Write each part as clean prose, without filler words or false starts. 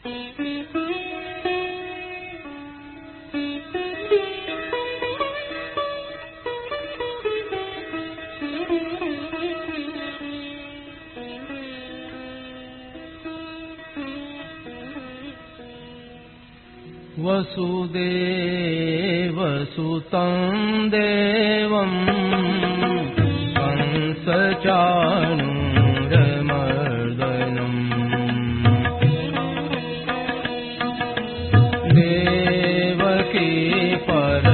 वसुदेवसुतं देवं कंसचाणूरमर्दनम् देवकी परमानन्दं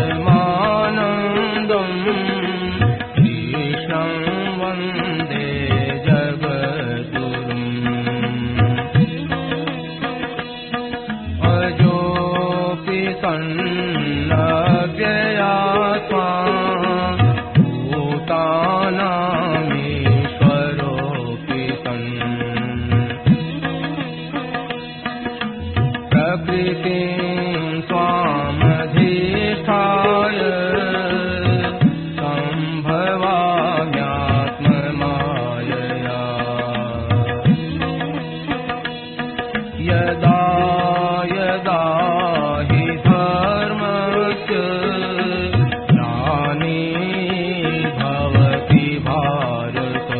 कृष्णं वन्दे जगद्गुरुम् सन्नव्ययात्मा भूतानामीश्वरोऽपि सन् प्रकृतिं स्वामधिष्ठाय सम्भवाम्यात्ममायया यदा यदा हि धर्मस्य ग्लानिर्भवति भारत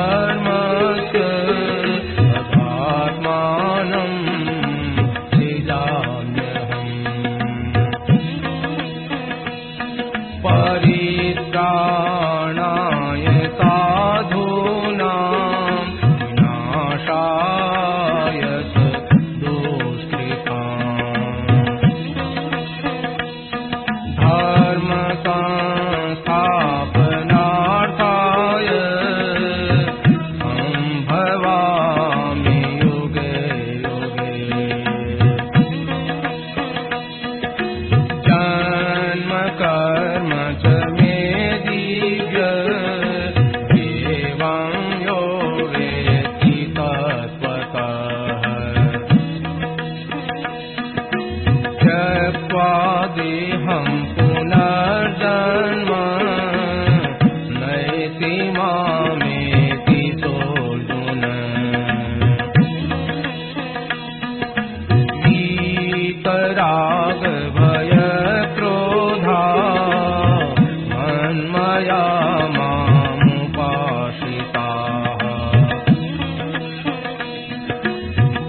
अभ्युत्थानमधर्मस्य तदात्मानं सृजाम्यहम् परित्राणाय साधूनां विनाशाय दुष्कृताम् धर्मसंस्थापनार्थाय सम्भवामि युगे युगे जन्म कर्म च मे दिव्य एवं यो वेत्ति तत्त्वतः त्यक्त्वा देहं पुनर्जन्म नयति मामेति सोऽर्जुन वीतरागभयक्रोधा मन्मया मामुपाश्रिताः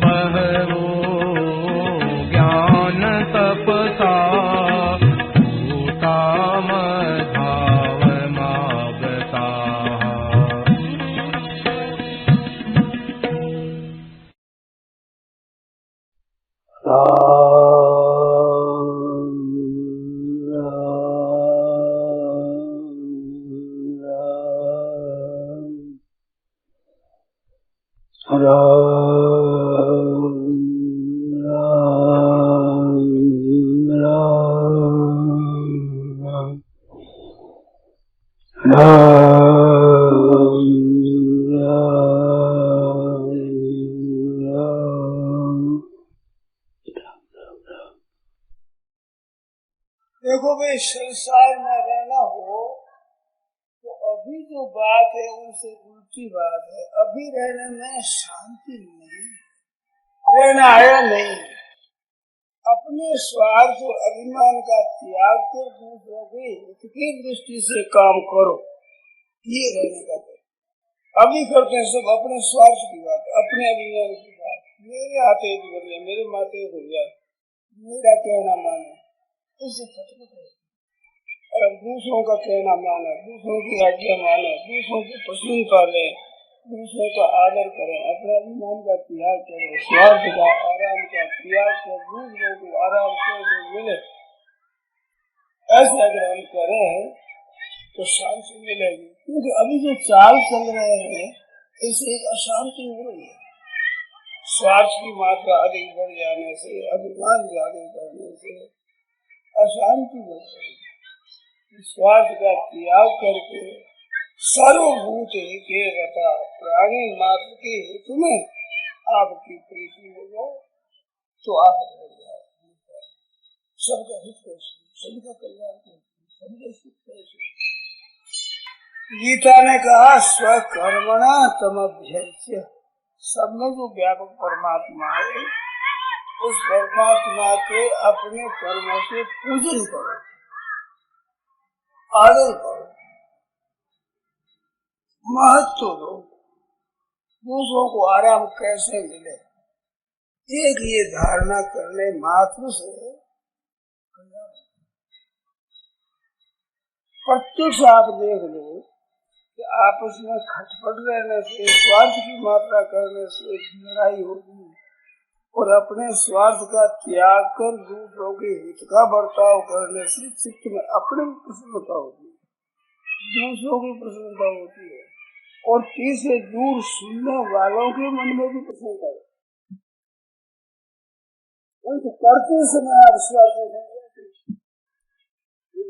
बहवो ज्ञानतपसा भूता मद्भावमागताः देखो भाई, संसार में रहना हो तो अभी जो बात है उनसे उल्टी बात है। अभी रहने में शांति नहीं, रहना आया नहीं। अपने स्वार्थ और अभिमान का त्याग कर दूसरों के हित की दृष्टि से काम करो, ये रहने का है। अभी करते हैं सब अपने स्वार्थ की बात, अपने अभिमान की बात। मेरे हाथे बढ़ जाए, मेरे माथे हो जाए, मेरा कहना माने, इससे खत्म करो। और दूसरों का कहना माने, दूसरों की आज्ञा माने, दूसरों की प्रशंसा ले, दूसरों का आदर करें, अपने अभिमान का त्याग करें, स्वार्थ का आराम का त्याग कर दूसरों को आराम कैसे मिले, ऐसा अगर हम करें तो शांति मिलेगी। क्योंकि अभी जो चाल चल रहे हैं इससे एक अशांति हो रही है। स्वार्थ की मात्रा अधिक बढ़ जाने से, अभिमान ज्यादा बढ़ने से अशांति बढ़ रही है। स्वार्थ का त्याग करके सर्वभूत हिते रता प्राणी मात्र के हित में आपकी प्रीति हो जाए तो आप हो जाए। सबका हित कैसे, सबका कल्याण कैसे, सबका सुख कैसे। गीता ने कहा स्वकर्मणा तमभ्यर्च्य, सब में जो व्यापक परमात्मा है उस परमात्मा के अपने कर्मों से पूजन करो, आदर करो, महत्व दो। दूसरों को आराम कैसे मिले, एक ये धारणा करने मात्र से प्रत्यक्ष आप देख लो कि आपस में खटपट रहने से, स्वार्थ की मात्रा करने से लड़ाई होगी, और अपने स्वार्थ का त्याग कर दूसरों के हित का बर्ताव करने से चित्त में अपने प्रसन्नता होती है, दूसरों की प्रसन्नता होती है, और तीसरे दूर सुनने वालों के मन में भी प्रसन्नता होती है। तो करते समय आप स्वार्थ नहीं,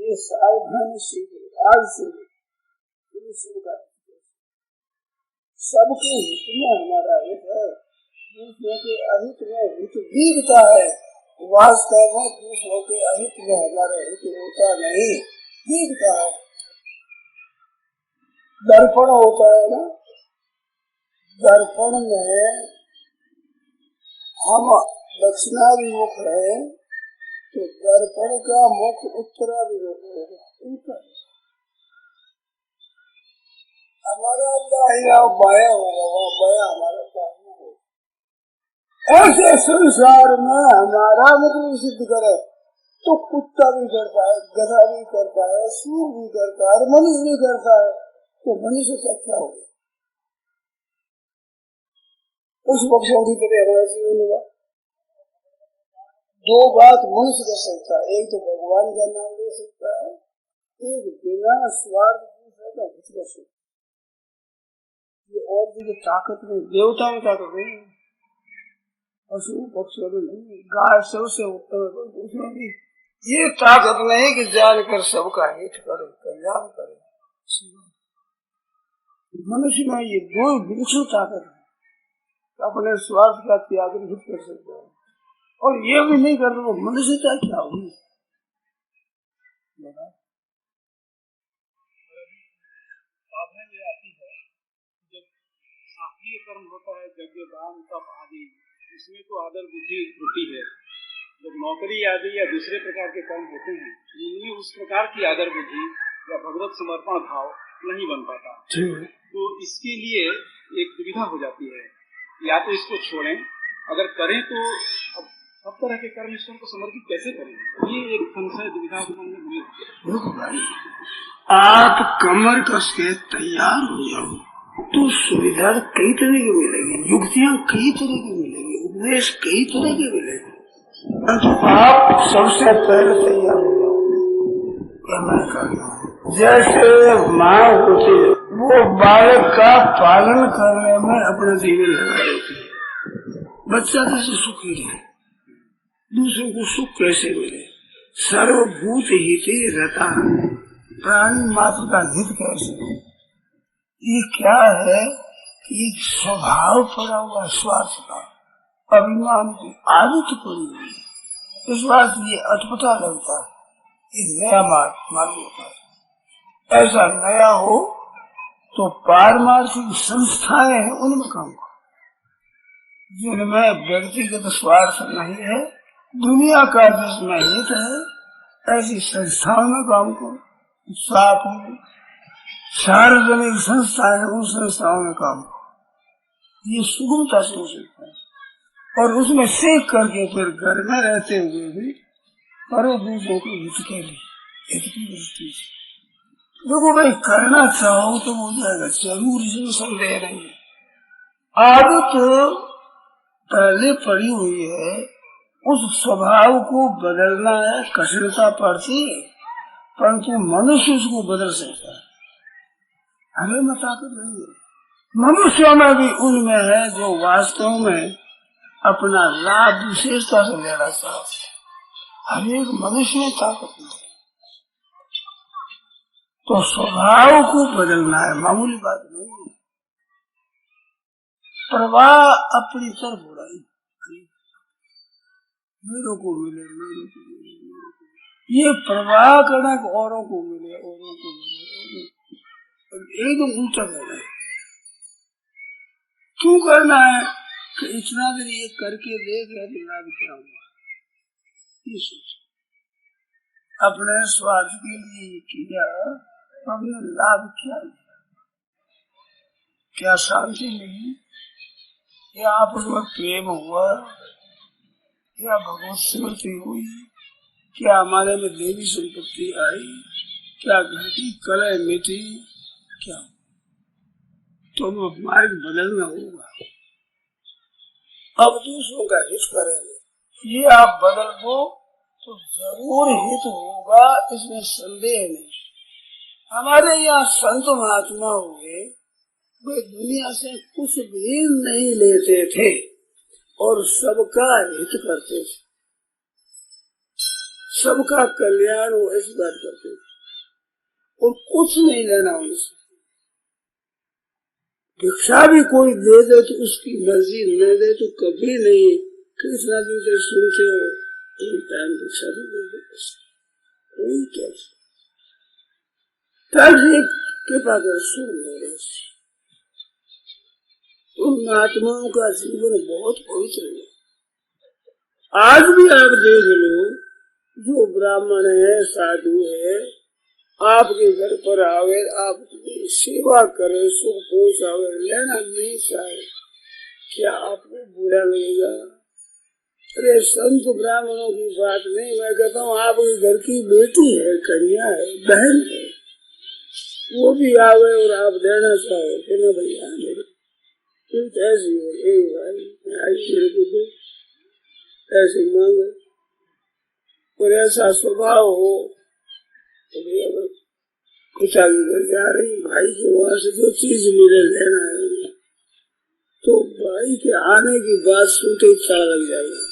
ये सावधानी सीखे आज से सबके हित में हमारा हित है, दूसरों के अहित में हित दिखता है, वास्तव में दूसरों के अहित में हमारा हित होता नहीं, दिखता है। दर्पण होता है ना, दर्पण में हम दक्षिणाभिमुख है तो दर्पण का मुख उत्तराभिमुख होगा, हमारा दाहिना बाया होगा, वहाँ बाया हमारा दाहिना होगा। ऐसे संसार में हमारा मतलब सिद्ध करे तो कुत्ता भी करता है, गधा भी करता है, सूर भी करता है, मनुष्य भी करता है, तो मनुष्य का क्या होगा? उस पक्षों की तरह हमारा जीवन हुआ। दो बात मनुष्य कर सकता है, एक तो भगवान का नाम ले सकता है, एक बिना स्वार्थ दूसरे का हित कर सकता है। ये और भी ताकत नहीं, देवता में ताकत नहीं, पशु पक्षियों में नहीं, गाय सबसे उत्तम है, उसमें भी ये ताकत नहीं कि जानकर सबका हित करे, कल्याण करे। मनुष्य में ये दो बिल्कुल ताकत है, अपने स्वार्थ का त्याग हित कर सकते हैं, और ये भी नहीं कर रहे, मनुष्यता क्या हुई? साधना ये आती है जब शास्त्रीय कर्म होता है, यज्ञ दान तप आदि, इसमें तो आदर बुद्धि होती है। जब नौकरी आदि या दूसरे प्रकार के कर्म होते हैं उनमें उस प्रकार की आदर बुद्धि या भगवत समर्पण भाव नहीं बन पाता। तो इसके लिए एक दुविधा हो जाती है, या तो इसको छोड़ें, अगर करें तो अब सब तरह के कर्म ईश्वर को समर्पित कैसे करें, ये एक संशय दुविधा मन में हुई। आप कमर कस के तैयार हो जाओ तो सुविधा कई तरह की मिलेगी, युक्तियाँ कई तरह की मिलेगी, उपदेश कई तरह के मिलेंगे, तो आप सबसे पहले तैयार हो जाओ। मैं करना जैसे माँ होती है वो बालक का पालन करने में अपना जीवन लगा देती है, बच्चा कैसे सुखी रहे, दूसरों को सुख कैसे मिले, सर्वभूत हित रहता, प्राणी मात्र का हित कैसे हो, ये क्या है? ये स्वभाव पड़ा हुआ स्वार्थ का, अभिमान की आदत पड़ी हुई है, इस बात ये अटपटा लगता है, ये नया मालूम होता है। ऐसा नया हो तो पारमार्थिक संस्थाएं हैं उनमें काम करो, जिनमें व्यक्तिगत स्वार्थ नहीं है, दुनिया का जिसमें हित है, ऐसी संस्थाओं में काम करो। साफ हो सार्वजनिक संस्थाएं, उन संस्थाओं में काम करो, ये सुगमता से हो सकता है, और उसमें सीख करके फिर घर में रहते हुए भी करो दूसरों के हित के लिए, हित की दृष्टि से। देखो भाई, करना चाहो तो हो जाएगा जरूर, इसमें संदेह नहीं है। आदत पहले पड़ी हुई है, उस स्वभाव को बदलना है, कठिनता पड़ती है, परंतु मनुष्य उसको बदल सकता है, हमें में ताकत नहीं है। मनुष्यों में भी उनमें है जो वास्तव में अपना लाभ विशेषता से लेना चाहते हैं, हर एक मनुष्य में ताकत नहीं, तो स्वभाव को बदलना है, मामूली बात नहीं है। प्रवाह अपनी तरफ बुराई, मेरे को मिले, मेरे को मिले, ये प्रवाह करना औरों को मिले, औरों को मिले, एकदम उल्टा करना है। क्यों करना है कि इतना देर ये करके देख रहे तो लाभ क्या हुआ, ये सोच। अपने स्वार्थ के लिए किया, हमने लाभ क्या लिया, क्या शांति मिली, या आपस में प्रेम हुआ, या भगवत स्मृति हुई, क्या हमारे में देवी संपत्ति आई, क्या घर की कलह मिटी, क्या तो मार्ग बदलना होगा। अब दूसरों का हित करेंगे, ये आप बदल दो तो जरूर हित होगा, इसमें संदेह नहीं। हमारे यहाँ संत महात्मा हुए, वे दुनिया से कुछ भी नहीं लेते थे और सबका हित करते थे, सबका कल्याण वो ऐसी बात करते थे और कुछ नहीं लेना उनसे। भिक्षा भी कोई दे दे तो उसकी मर्जी, न दे तो कभी नहीं। कृष्णा जी से सुनते हो एक टाइम भिक्षा भी दे दे, कृपा कर सुन लो। बस उन महात्माओं का जीवन बहुत पवित्र है। आज भी आप देख लो, जो ब्राह्मण है, साधु है, आपके घर पर आवे, आपकी सेवा करे, सुख पहुंचावे, लेना नहीं चाहे, क्या आपको बुरा लगेगा? अरे संत ब्राह्मणों की बात नहीं, मैं कहता हूँ आपके घर की बेटी है, कन्या है, बहन है, वो भी आवे और आप देना चाहो कि ना भैया मेरे ऐसी हो, भाई आई मेरे को दे, ऐसे मांगे और ऐसा स्वभाव हो तो भैया कुछ आगे घर जा रही भाई के वहां से जो चीज मिले लेना है, तो भाई के आने की बात सुनते चाह लग जाएगा,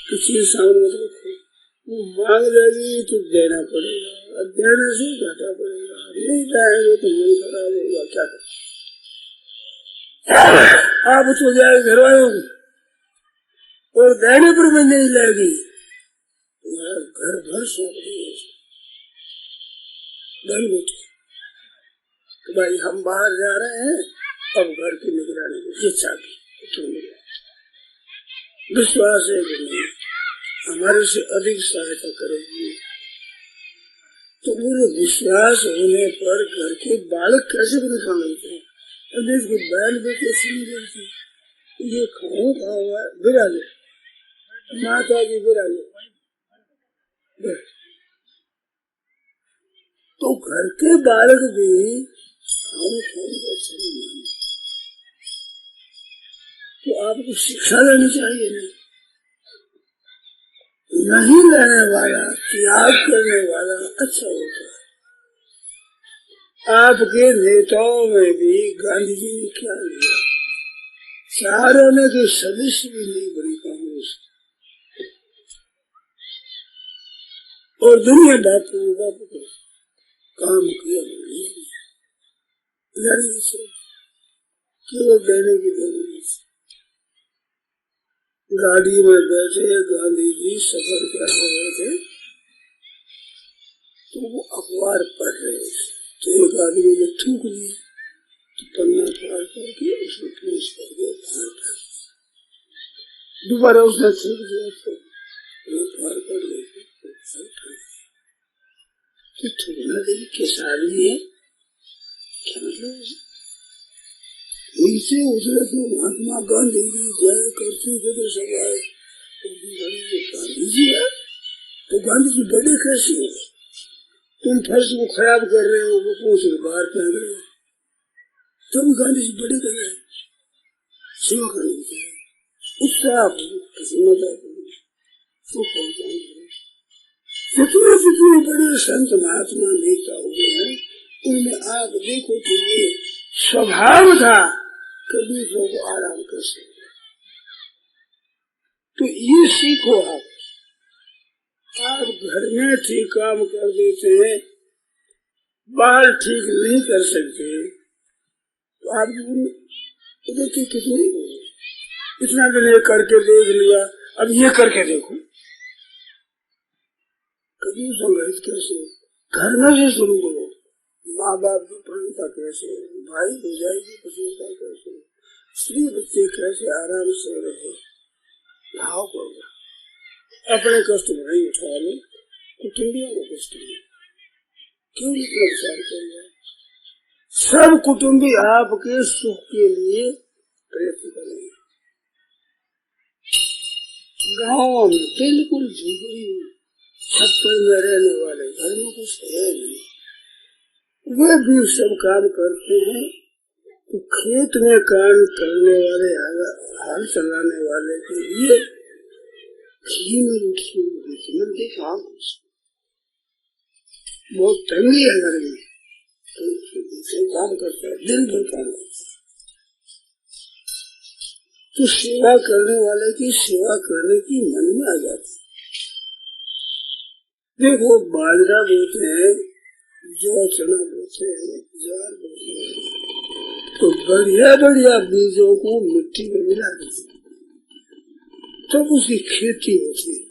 किसी सामने रखो, वो मांग जाएगी तो देना पड़ेगा, और देने से घाटा पड़ेगा, नहीं जाएंगे तो मन खराब होगा। क्या करें? आप तो जाए घर वालों और देने पर भी नहीं लगेगी, घर भर सौंप दिए बेटे, तो भाई हम बाहर जा रहे हैं, अब घर की निगरानी ये चाबी तो विश्वास है कि नहीं हमारे से अधिक सहायता करेगी। तो मेरे विश्वास होने पर घर के बालक कैसे भी निकाल लेते हैं, देश के बैल बेटे सुन ये खाओ खा हुआ बिराले, माता जी बिराले, तो घर के बालक भी तो आपको शिक्षा लेनी चाहिए। नहीं लेने वाला, त्याग करने वाला अच्छा होता है। आपके नेताओं में भी गांधी जी ने क्या लिया, चारों ने तो सदस्य भी नहीं बनी कांग्रेस, और दुनिया बापू को काम किया लड़ी से केवल देने की जरूरत। गाड़ी में बैठे गांधी जी सफर कर रहे थे, तो वो अखबार पढ़ रहे थे, तो एक आदमी ने थूक दी, तो पन्ना फाड़ करके उसको ठूस करके बाहर डाल दिया। दोबारा उसने थूक दिया तो फाड़ कर लेके तो थूकना देखिए कैसा आदमी है, क्या मतलब नीचे उतरे तो महात्मा गांधी जी जय करते थे तो सब आए, गांधी जी है तो गांधी जी बड़े कैसे हो, तुम फर्श को खराब कर रहे हो, वो कौन से बाहर फेंक रहे हो, तुम गांधी जी बड़े कर रहे सेवा करने उत्साह जितने बड़े संत महात्मा नेता हुए हैं, उनमें आप देखो तो ये स्वभाव था कभी लोग आराम कर सकते, तो ये सीखो। आप घर में ठीक काम कर देते हैं, बाहर ठीक नहीं कर सकते, तो आप उधर की कितनी इतना दिन ये करके देख लिया, अब ये करके देखो, कभी संघर्ष कैसे घर में से शुरू करो, माँ बाप की प्रसन्नता कैसे, भाई हो जाएगी प्रसन्नता कैसे, स्त्री बच्चे कैसे आराम से रहे, भाव करो। अपने कष्ट नहीं उठा लो, कुटुंबियों को कष्ट नहीं, क्यों इतना विचार करेगा। सब कुटुंबी आपके सुख के लिए प्रयत्न करेंगे। गाँव में बिल्कुल झुगड़ी छप्पर में रहने वाले घर में कुछ है नहीं, वे भी सब काम करते हैं। तो खेत में काम करने वाले, हल चलाने वाले के लिए देखा बहुत तंगी है घर में, तो काम करता है, दिन भर काम करता है। तो सेवा करने वाले की सेवा करने की मन में आ जाती। देखो बाजरा बोते हैं, जो चना बोते हैं, ज्वार बोते हैं, तो बढ़िया बढ़िया बीजों को मिट्टी में मिला देते, तब उसकी खेती होती है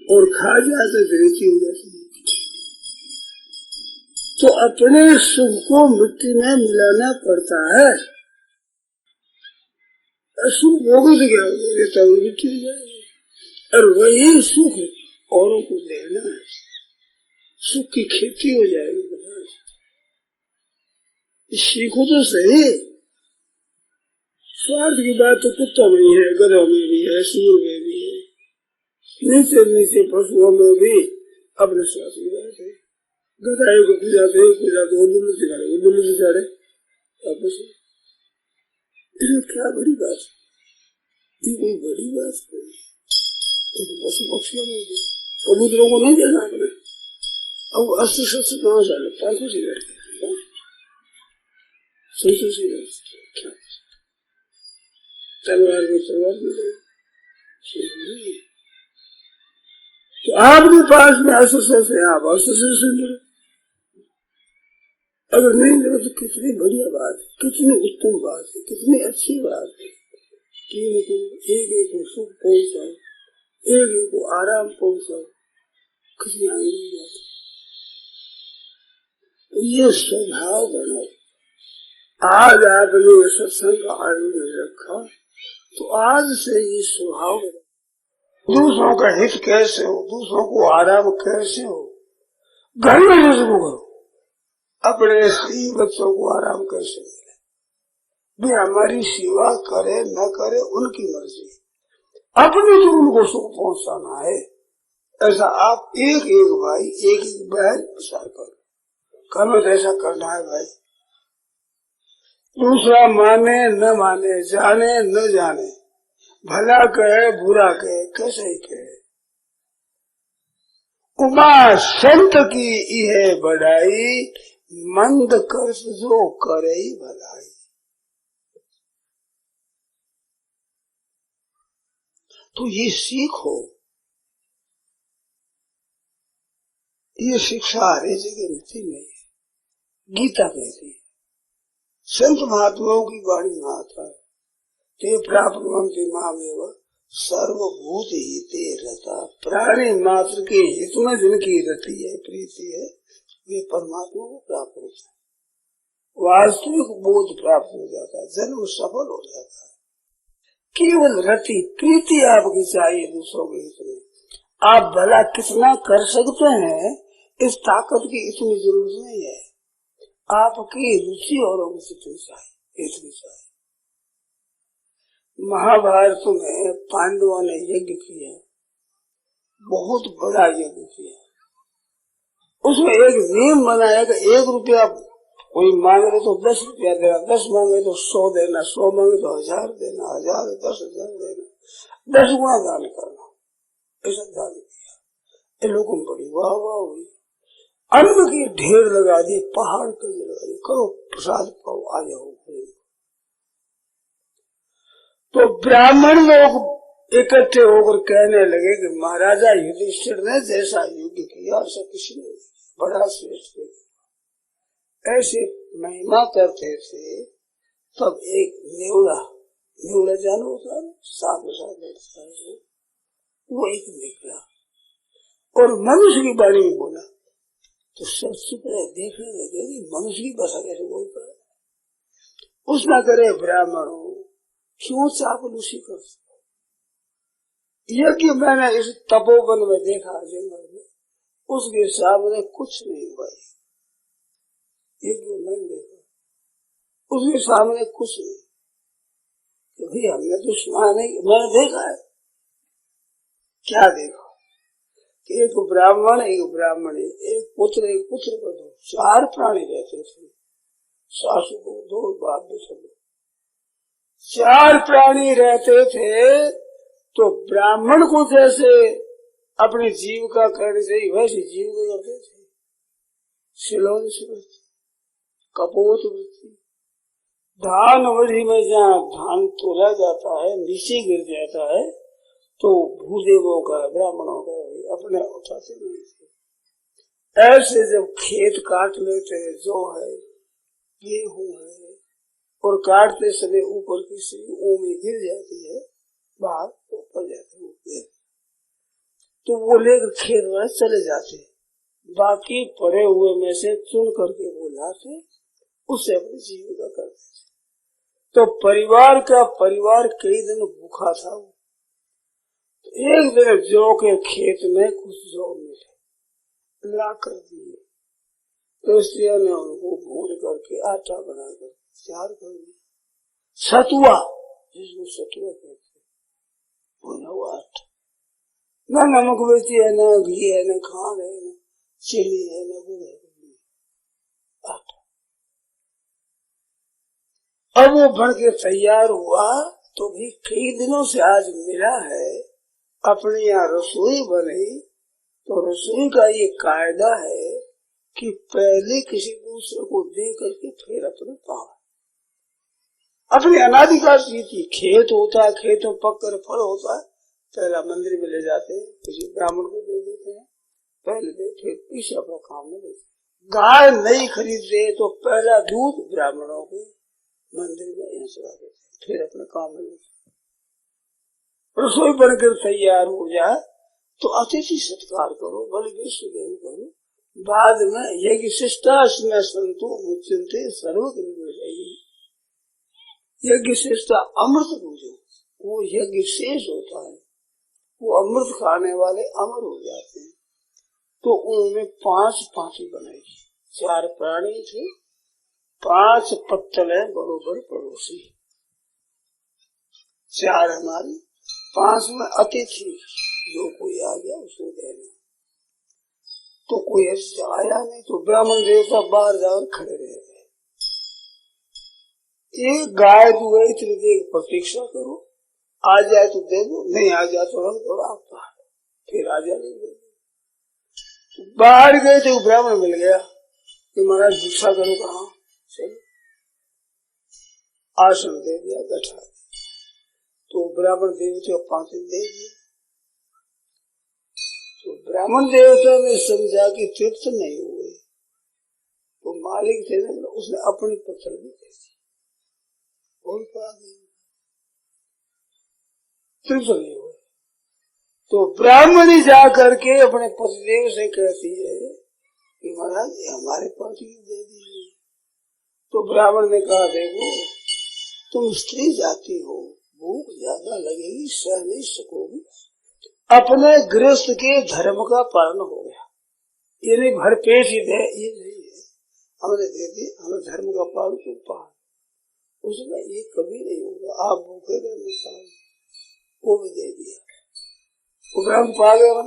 और खा जाते खेती हो जाती है। तो अपने सुख को मिट्टी में मिलाना पड़ता है। सुख भोगो तो क्या हो, तब मिट्टी हो जाएगी, और वही सुख औरों को देना है, सुख की खेती हो जाएगी। सीखो तो सही। स्वार्थ की बात तो कुत्तों में है, गधों में भी है, सूर में भी है, नीचे नीचे पशुओं में भी अपने स्वार्थ की बात है। गधाई को पूजाते वो दुल्लू सिखाड़े, वो दुल्लू सिखाड़े आपस में। क्या बड़ी बात, ये कोई बड़ी बात नहीं। पशु पक्षियों में भी कबूतरों को नहीं देखा आपने, अब अस्त्र शस्त्र कहाँ से आए, पंखों से बैठे संतोषी क्या तलवार में तलवार मिले। तो आपके पास में अस्त्र शस्त्र है, आप अस्त्र शस्त्र मिले, अगर नहीं मिले तो कितनी बढ़िया बात है, कितनी उत्तम बात है, कितनी अच्छी बात है कि इनको एक एक को सुख पहुंचाओ, एक एक को आराम पहुंचाओ, कितनी आनंद बात है। तो ये स्वभाव बनाओ। आज आपने सत्संग का आयोजन रखा, तो आज से ये स्वभाव बनाओ। दूसरों का हित कैसे हो, दूसरों को आराम कैसे हो, घर में जो शुरू करो। अपने स्त्री बच्चों को आराम कैसे मिले, वे हमारी सेवा करे न करे उनकी मर्जी, अपनी तो उनको सुख पहुंचाना है। ऐसा आप एक एक भाई एक एक बहन विचार करो, करो तो ऐसा करना है भाई। दूसरा माने न माने, जाने न जाने, भला कहे बुरा कहे, कैसे ही कहे, उमा संत की यह बढ़ाई, मंद कर जो करे ही भलाई। तो ये सीखो, ये शिक्षा हर जगह मिलती नहीं है, गीता कहती है, संत महात्माओं की वाणी में आता है, ते प्राप्नुवन्ति मामेव सर्वभूत हिते रता। प्राणी मात्र के हित में जिनकी रति है, प्रीति है, वे परमात्मा को प्राप्त होता है, वास्तविक बोध प्राप्त हो जाता है, जन्म सफल हो जाता है। केवल रति प्रीति आपकी चाहिए दूसरों के हित में। आप भला कितना कर सकते हैं, इस ताकत की इतनी जरूरत नहीं है। आपकी रुचि औरों की इतनी चाहिए, इतनी चाहिए। महाभारत में पांडवों ने यज्ञ किया, बहुत बड़ा यज्ञ किया। उसमें एक नियम बनाया कि 1 रुपया कोई मांगे तो 10 रुपया देना, 10 मांगे तो 100 देना, 100 मांगे तो 1000 देना, 1000 10,000 देना, 10 गुना दान करना। ऐसा दान किया, इन लोगों में बड़ी वाह वाह हुई। अन्न की ढेर लगा दी, पहाड़ पर लगा दी, करो प्रसाद पाओ, आ जाओ। तो ब्राह्मण लोग इकट्ठे होकर कहने लगे कि महाराजा युधिष्ठिर ने जैसा यज्ञ किया ऐसा किसी ने बड़ा श्रेष्ठ ऐसे महिमा करते थे। तब एक नेवला जानो था, साफ लड़ता है, वो एक निकला और मनुष्य की बाणी में बोला, तो सब चुप रहे, देखने लगे कि मनुष्य की भाषा कैसे बोलता है। उसना करे ब्राह्मण हो, क्यों चापलूसी कर? यज्ञ मैंने इस तपोवन में देखा जंगल में, उसके सामने कुछ नहीं हुआ। यज्ञ मैंने देखा, उसके सामने कुछ नहीं। कभी हमने तो सुना नहीं, मैंने देखा है। क्या देखा? एक ब्राह्मण, एक ब्राह्मणी, एक पुत्र को दो, 4 प्राणी रहते थे। सासू को 2, बाप बेटा 2, 4 प्राणी रहते थे। तो ब्राह्मण को जैसे अपनी जीविका करनी चाहिए वैसे जीविका करते थे। सिलोन वृत्ति, कपोत वृत्ति, धान वढ़ी में जहाँ धान तोला जाता है नीचे गिर जाता है तो भूदेवों का, ब्राह्मणों का अपने उठाते नहीं थे। ऐसे जब खेत काट लेते हैं, जो है गेहूं है, और काटते समय ऊपर की सीढ़ी में गिर जाती है, बाहर ऊपर जाते हैं, तो वो लेकर खेत में चले जाते। बाकी पड़े हुए में से चुन करके वो लाते, उससे अपनी जीविका करते थे। तो परिवार कई दिन भूखा था। एक दिन जौ के खेत में कुछ जौ मिले, ला कर दिए, तो स्त्रियों ने उनको भून करके आटा बनाकर तैयार कर दिया। सतुआ, जिसको सतुआ कहते, भुना हुआ आटा, न नमक मिर्ची है, न घी है, न खांड है, न चीनी है, न गुड़ है, आटा। अब वो बन के तैयार हुआ तो भी कई दिनों से आज मिला है। अपने यहाँ रसोई बनी तो रसोई का ये कायदा है कि पहले किसी दूसरे को दे करके फिर अपने पाओ। अपनी अनादिकाल रीति, खेत होता है, खेत में पककर फल होता है, पहला मंदिर में ले जाते हैं, किसी ब्राह्मण को दे देते हैं, पहले दे फिर पीछे अपना काम में देते। गाय नहीं खरीदते तो पहला दूध ब्राह्मणों को मंदिर में यहाँ चला देते, फिर अपने काम में देते। रसोई बनकर तैयार हो जाए तो अतिथि सत्कार करो, बलि विश्व देव करो। बाद में यज्ञ शिष्टा संतो मुच्यन्ते सर्वज्ञ, यज्ञ शिष्टा अमृत पूजो, वो यज्ञ शेष होता है, वो अमृत खाने वाले अमर हो जाते हैं। तो उन्होंने 5 पांति बनाई, 4 प्राणी थे, 5 पत्तल बरोबर पड़ोसी, 4 हमारी, 5 में अतिथि, जो कोई आ गया उसको देना। तो कोई ऐसे आया नहीं तो ब्राह्मण देवता बाहर जाकर खड़े रह गए। एक गाय दुए इतनी देर प्रतीक्षा करो, आ जाए तो दे दो, नहीं आ जाए तो रख दो, आप फिर आ जाए दे दो। तो बाहर गए तो ब्राह्मण मिल गया कि महाराज भिक्षा करो, कहा चलो, आसन दे दिया, बैठा। तो ब्राह्मण देवता 5 दे दिए। तो ब्राह्मण देवता ने समझा कि तृप्त नहीं हुए, तो मालिक थे ना, उसने अपनी पत्थर भी दे दी, बोल पा तृप्त नहीं हुए। तो ब्राह्मणी जा करके अपने पतिदेव से कहती है कि महाराज हमारे पति दे दीजिए। तो ब्राह्मण ने कहा, देखो तुम स्त्री जाती हो, भूख ज्यादा लगेगी, सह नहीं सकोगी, अपने गृहस्थ के धर्म का पालन हो गया, ये नहीं भर पेट ही दे, ये नहीं है, हमने दे दी, हमें धर्म का पालन तो पालन। उसने ये कभी नहीं होगा, आप भूखे रहने पाए, वो भी दे दिया। वो ब्राह्मण पा गया।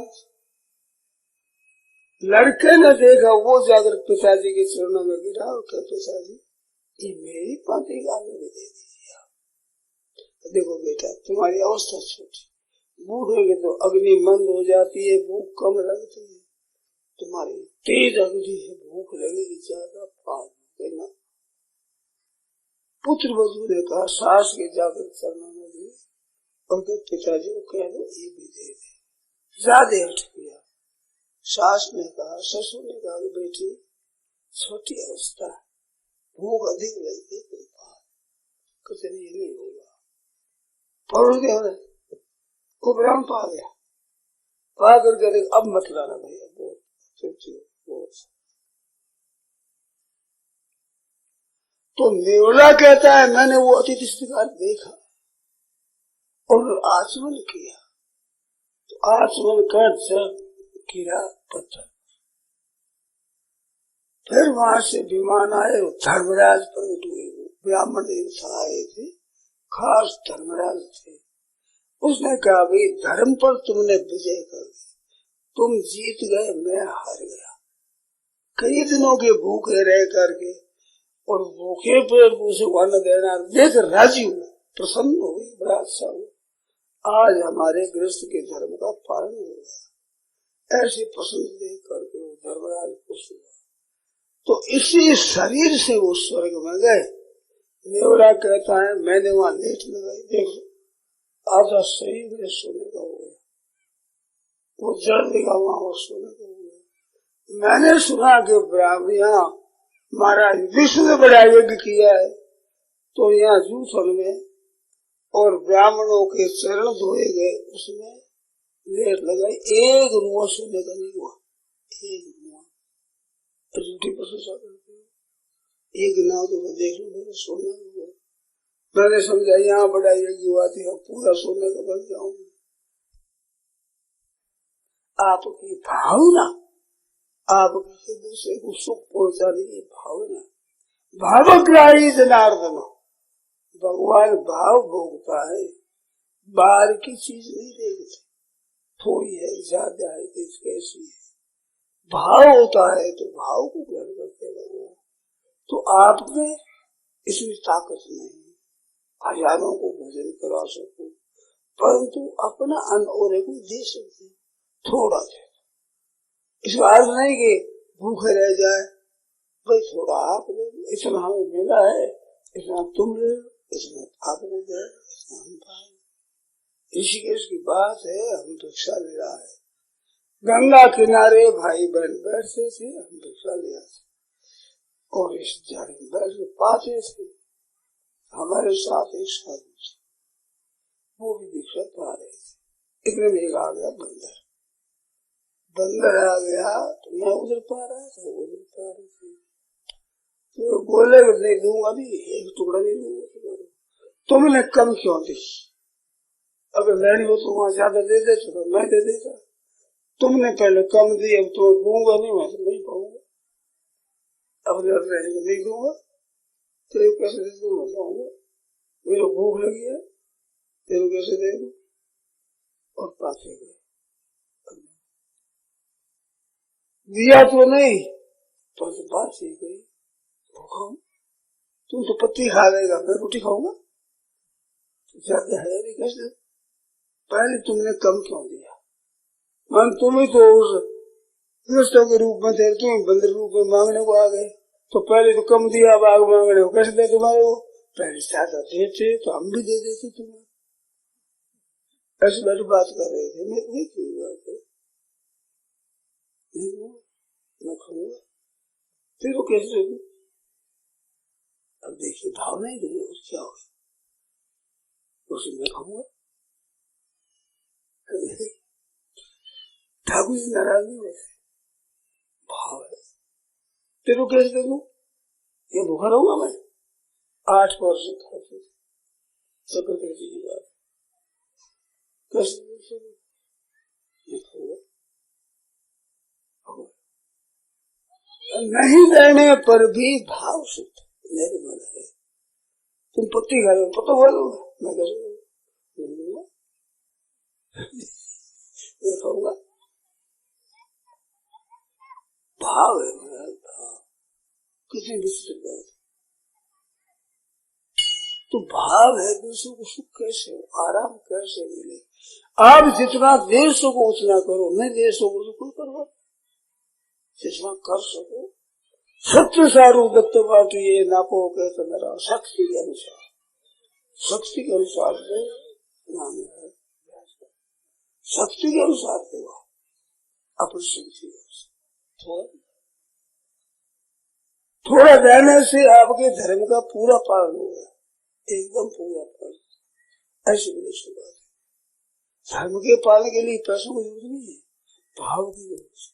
लड़के ने देखा, वो जाकर पिताजी के चरणों में गिरा और कहा, पिताजी ये मेरी पाती का भी दे दीजिए। देखो बेटा, तुम्हारी अवस्था छोटी, बूढ़े तो अग्नि मंद हो जाती है, भूख कम लगती है, तुम्हारी तेज अग्नि है, भूख लगेगी ज्यादा, पाल देना। पुत्र वधू ने कहा, सास के जाकर चरणों में गिरे और पिताजी को कह दो ये भी दे दे। ज्यादा हट गया। सास ने कहा, ससुर ने कहा, बेटी छोटी अवस्था, भूख अधिक लगती है, कुछ नहीं होगा। और वो ब्राह्मण पा गया, पा करके अब मत लाना भैया, तो नेवला कहता है मैंने वो अतिथि शिकार देखा और आचमन किया, तो आचमन कर जब गिरा पत्थर। फिर वहां से विमान आए, धर्मराज प्रकट हुए, ब्राह्मण देवता आए थे, खास धर्मराज थे। उसने कहा भाई धर्म पर तुमने विजय कर दी, तुम जीत गए, मैं हार गया। कई दिनों के भूखे रह करके और भूखे पेट उसे अन्न देना देख राजी हुआ, प्रसन्न हुई, बड़ा अच्छा हुआ। आज हमारे गृहस्थ के धर्म का पालन हो गया, ऐसी प्रसन्न देख करके वो धर्मराज खुश हुआ। तो इसी शरीर से वो स्वर्ग में गए। नेवला कहता है मैंने वहां लेट लगाई, देखो आधा शरीर मेरे सोने का हो गया, वो जड़ देगा वहां सोने का हो गया। मैंने सुना कि ब्राह्मण महाराज विष्णु ने बड़ा यज्ञ किया है, तो यहाँ जूठन में और ब्राह्मणों के चरण धोए गए, उसमें लेट लगाई, एक रुआ सोने का नहीं हुआ, एक रुआ झूठी प्रशंसा करते हो, एक ना तो देख लो मेरा सोना हुआ। मैंने समझा यहाँ बड़ा यज्ञ हुआ था, पूरा सोने का बन जाऊंगा। आपकी भावना, आपके दूसरे को सुख पहुंचाने की भावना, भावग्राही जनार्दन, भगवान भाव भोगता है, बाहर की चीज नहीं देखते, थोड़ी है ज्यादा है कैसी है, भाव होता है तो भाव को ग्रहण करते भगवान। तो आप में इसमें ताकत नहीं, हजारों को भोजन करा सको, परंतु अपना अन्न और को दे सकते, थोड़ा दे। इसका अर्थ नहीं कि भूखे रह जाए, भाई थोड़ा आप ले लो, इतना हमें मिला है, इतना तुम ले लो, इसमें आपको दे, इतना हम पाए। ऋषिकेश की बात है, हम भिक्षा ले रहा है, गंगा किनारे भाई बहन बैठते थे, हम भिक्षा ले रहे थे और इस झाड़ी में बैठ के पाते थे। हमारे साथ एक साधु थे, वो भी भिक्षा पा रहे थे। इतने में एक आ गया बंदर, बंदर आ गया तो मैं उधर पा रहा था, उधर पा रहे थे, तो बोले नहीं दूंगा, नहीं एक टुकड़ा नहीं दूंगा, तुमने कम क्यों दी? अगर लेनी हो तो वहां ज्यादा दे दे तो मैं दे देता, तुमने पहले कम दी, अब तो दूंगा नहीं, मैं तो नहीं पाऊंगा, अब नहीं दूंगा तो कैसे दे दूंगा, पाऊंगा, मेरे भूख लगी है, तेरे कैसे दे दूं? और पाते गए, दिया तो नहीं, तो बात ही गई, भूखा हूं, तुम तो पत्ती खा लेगा, मैं रोटी खाऊंगा, ज्यादा है नहीं, कैसे? पहले तुमने कम क्यों दिया? मन तुम्हें तो उस दोस्तों के रूप में थे, तुम बंदर रूप में मांगने को आ गए, तो पहले तो कम दिया, अब आग मांगने को कैसे दे तुम्हारे वो? पहले ज्यादा देते तो हम भी दे देते तुम्हें। ऐसी बैठ बात कर रहे थे, मैं नहीं की बात है, मैं खाऊंगा, फिर वो कैसे दे दूं? अब देखिए भाव नहीं दे, क्या हो उसे मैं खाऊंगा। ठाकुर जी नाराज नहीं होते, भाव है, तेरे कैसे दे दूं? ये भूखा रहूंगा मैं? 8 वर्ष खाते चक्रवर्ती जी की बात, कैसे नहीं देने पर भी भाव शुद्ध निर्मल है। तुम पत्ती खा लो, पत्ता खा लो, मैं कैसे मैं खाऊंगा? भाव है महाराज, भाव कितनी विचित्र बात। तो भाव है, दूसरों को सुख कैसे हो, आराम कैसे मिले। आप जितना दे सको उतना करो, नहीं दे सको तो कोई करवा, जितना कर सको। सत्य सारू दत्त बात ये नापो कहते मेरा, शक्ति के अनुसार, शक्ति के अनुसार दे, शक्ति के अनुसार देगा, अपनी शक्ति के अनुसार। थोड़ा देने से आपके धर्म का पूरा पालन होगा, एकदम पूरा पालन। ऐसी बात है, धर्म के पालन के लिए पैसों की जरूरत नहीं है, भाव की जरूरत है।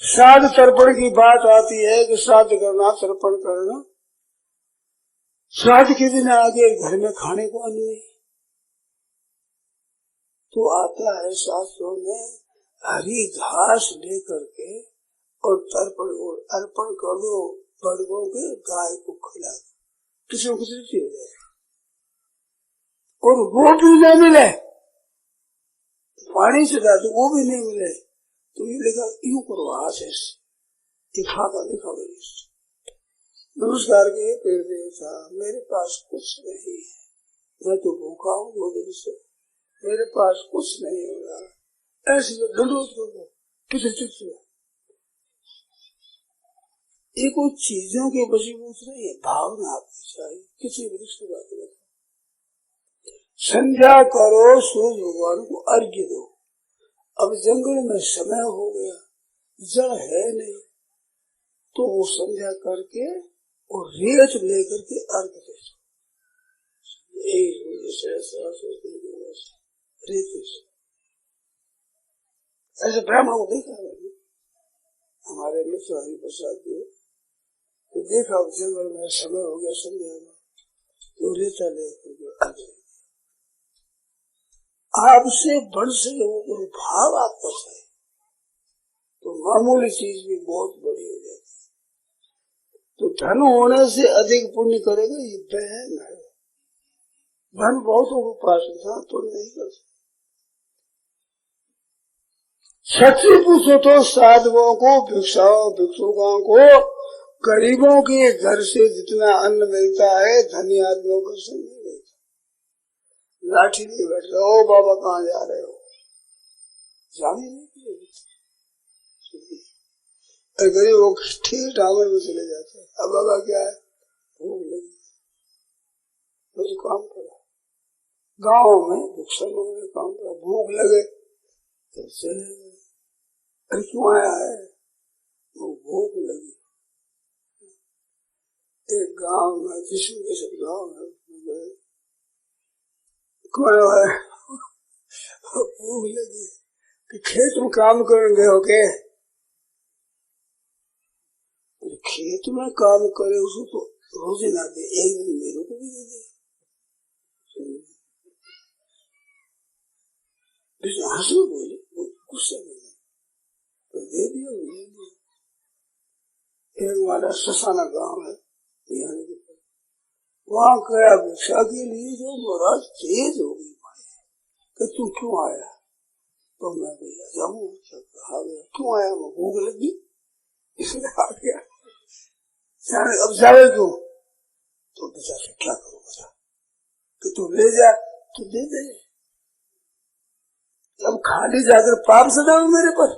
श्राद्ध तर्पण की बात आती है कि श्राद्ध करना, तर्पण करना श्राद्ध के दिन आगे घर में खाने को अन्न नहीं, तो आता है शास्त्रों में हरी घास लेकर के और तर्पण और अर्पण कर दो, बड़गों के गाय को खिला दो, किसी को तृप्ति हो जाए। और वो भी न मिले, पानी से डाल वो भी नहीं मिले, तो ये लिखा यूं करो हाथ ऐसे खाता लिखा गई। नमस्कार के पेड़ देवता, मेरे पास कुछ नहीं है, मैं तो भूखा हूँ 2 दिन से, मेरे पास कुछ नहीं हो रहा, ऐसे दंडोत कर दो, किसी चीज से। ये कोई चीजों के वशीभूत नहीं है, भावना आपकी चाहिए किसी वृक्ष की बात नहीं। संध्या करो, सूर्य भगवान को अर्घ्य दो। अब जंगल में समय हो गया, जल है नहीं, तो वो संध्या करके और रेत लेकर के अर्घ्य दे दो। ऐसे ब्राह्मण को देखा है हमारे मित्र हरि प्रसाद जी, तो देखा जंगल में समय हो गया संध्या में, तो रेता लेकर के अर्घ्य। आपसे बढ़ से लोगों को भाव आपका चाहिए, तो मामूली चीज भी बहुत बड़ी हो जाती है। तो धन होने से अधिक पुण्य करेगा, ये बहन है। धन बहुतों को पास था तो नहीं कर सकते। सच्ची पूछो तो साधुओं को, भिक्षुकों को, गरीबों के घर से जितना अन्न मिलता है धनी आदमियों को से नहीं मिलता। लाठी नहीं बैठ रहे, ओ बाबा कहाँ जा रहे हो, जाने नहीं। गरीबों ठीक टावर में चले जाते हैं। अब बाबा क्या है, भूख लगी मुझे काम करा, गाँव में भिक्षा मांगने काम करा, भूख लगे तो चले गए। अरे क्यों आया है, वो भूख लगी। एक गांव में जिसमें ये सब गाँव है गए, भूख लगी कि खेत में काम करेंगे हो के, खेत में काम करे उसको तो रोज ना दे, एक दिन मेरे को भी दे दे। हंसू बोले, गुस्सा बोले, तो दे दिया। एक हमारा ससाना गांव है बिहार के, वहां गया भिक्षा के लिए, जो महाराज तेज हो गई कि तू क्यों आया, तो मैं भैया जाऊँ, आ गया। क्यों आया, मैं भूख लगी इसलिए आ गया। अब जावे क्यों, तो बचा के क्या करो, बचा कि तू ले जा, तू दे दे। अब खाली जाकर पाप सदाओ मेरे पर,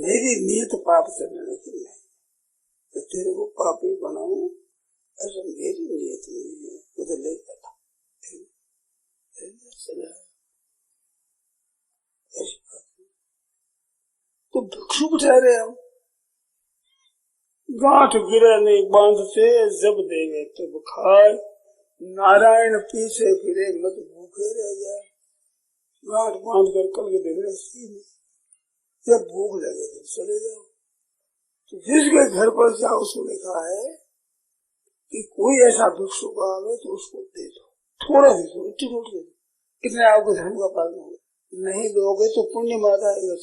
मेरी नीयत पाप करने की नहीं, तो तेरे को पापी बनाऊं ऐसा मेरी नीयत नहीं है, तो ले जाता तो भिक्षुक ठहरे हम, गांठ गिरे नहीं बांधते, जब देवे तब खाए, नारायण पीछे फिरे मत भूखे रह जाए। गांठ बांध कर कल के दिन रस्ती नहीं, जब भूख लगे तो चले जाओ। तो जिसके घर पर जाओ उसको लिखा है कि कोई ऐसा भिक्षुक आवे तो उसको दे दो, थोड़ा ही दो, इतनी रोटी दे दो, इतने आपको धर्म का पालन होगा। नहीं दोगे तो पुण्य माता आएगा,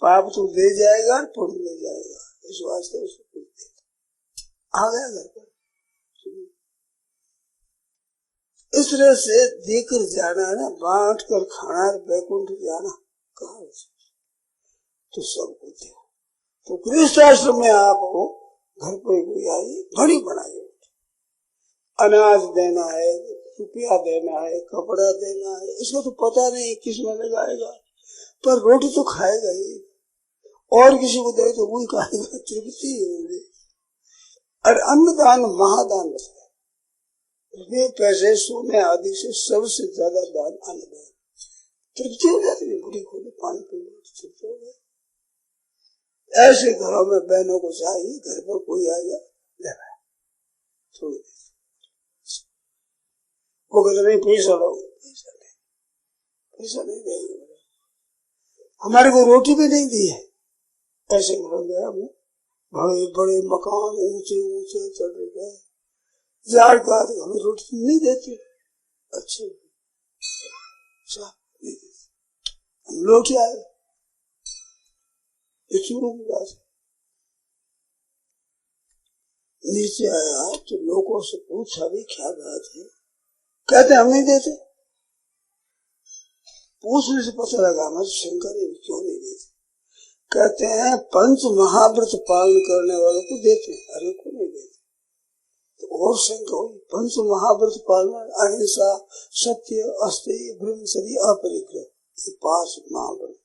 पाप तो दे जाएगा, पुण्य ले जाएगा, इस वास्ते उसको कुछ दे दो। आ गया घर पर, इस तरह से देकर जाना है ना, बांट कर खाना, बैकुंठ जाना कहा तो सबको दे। तो गृहस्थाश्रम में आप हो, घर पर कोई आई घड़ी बनाई, अनाज देना है, रुपया देना है, कपड़ा देना है, इसको तो पता नहीं किस में लगाएगा, पर रोटी तो खाएगा ही, और किसी को दे तो वही खाएगा, तृप्ति होगी। और अन्नदान महादान है, उसमें पैसे सोने आदि से सबसे ज्यादा दान अन्नदान, तृप्ति हो जाती है। बुरी खोले पानी पी लो तृप्ति हो गई। ऐसे घरों में बहनों को चाहिए, घर पर कोई आ जाए ले थोड़ी देर, वो कहते नहीं पैसा लो, पैसा नहीं देंगे, हमारे को रोटी भी नहीं दी है। ऐसे घर गया, बड़े बड़े मकान ऊंचे ऊंचे चढ़ गए, जार का हमें रोटी नहीं देते, अच्छे नहीं देते, हम लौट आए। ये शुरू की बात है। नीचे आया तो लोगों से पूछा भी क्या बात है, कहते हम नहीं देते। पूछने से पता लगा हमारे शंकर क्यों नहीं देते। कहते हैं पंच महाव्रत पालन करने वालों को देते हैं, हरे को नहीं देते। तो और शंका हुई, पंच महाव्रत पालन अहिंसा सत्य अस्तेय ब्रह्मचर्य अपरिग्रह, ये 5 महाव्रत,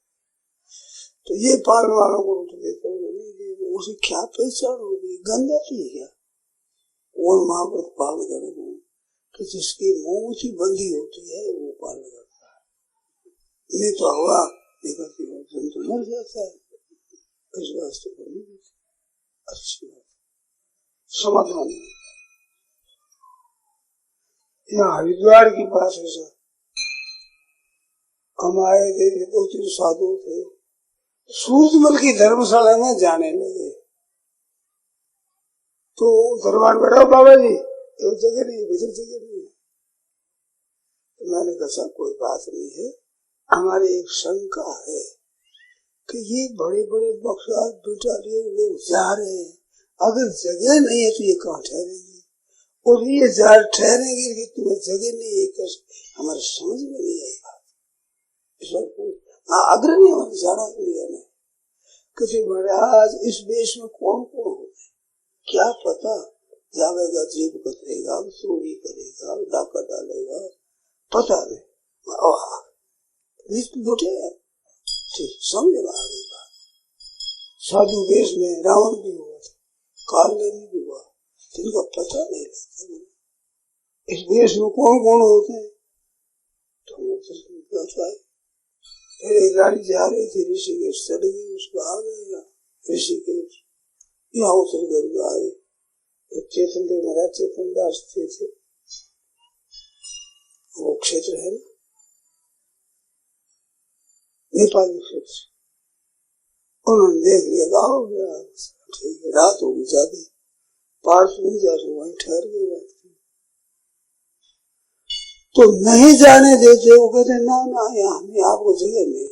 तो ये पालन वालों को तो देते नहीं देते। उसे क्या पहचान होगी, गंदा थी क्या और महाव्रत पालन करेगा कि जिसकी मुंह की बंदी होती है वो पालन करता है, नहीं तो हवा निकलती है जंतु मर जाता है। इस वास्ते नहीं देते, अच्छी बात समाधान नहीं। यहाँ हरिद्वार की बात है सर, हम आए थे 2-3 साधु थे, सूरजमल की धर्मशाला में जाने लगे तो दरबार बैठा बाबा जी, तो जगह नहीं, भीतर जगह नहीं है। तो मैंने कहा कोई बात नहीं है, हमारी एक शंका है कि ये बड़े बड़े बक्सा बेटालियों लोग जा रहे हैं, अगर जगह नहीं है तो ये कहाँ ठहरेंगे, और ये जा ठहरेंगे कि तुम्हें जगह नहीं है, कैसे हमारे समझ में नहीं आई बात। इस बार आग्रह नहीं हमारे जाना नहीं, किसी महाराज इस देश में कौन कौन होते हैं क्या पता, जावेगा जेब कतरेगा, चोरी करेगा, डाका डालेगा, पता नहीं ठीक समझ में आ गई बात। साधु वेश में रावण भी हुआ था, काले में भी हुआ, जिनका पता नहीं लगता इस देश में कौन कौन होते हैं। तो फिर एक गाड़ी जा रही थी ऋषिकेश, चढ़ गई, उसको आ गए ऋषिकेश, यहाँ उतर कर आए। तो चेतन देव महाराज चेतन दास थे, वो क्षेत्र है ना नेपाली क्षेत्र, उन्होंने देख लिया गाँव गया, ठीक है रात होगी ज्यादा, पार्क नहीं जा रहे, वहीं ठहर गए रात की। तो नहीं जाने देते, वो कहते ना ना यहाँ हमें आपको जगह नहीं है।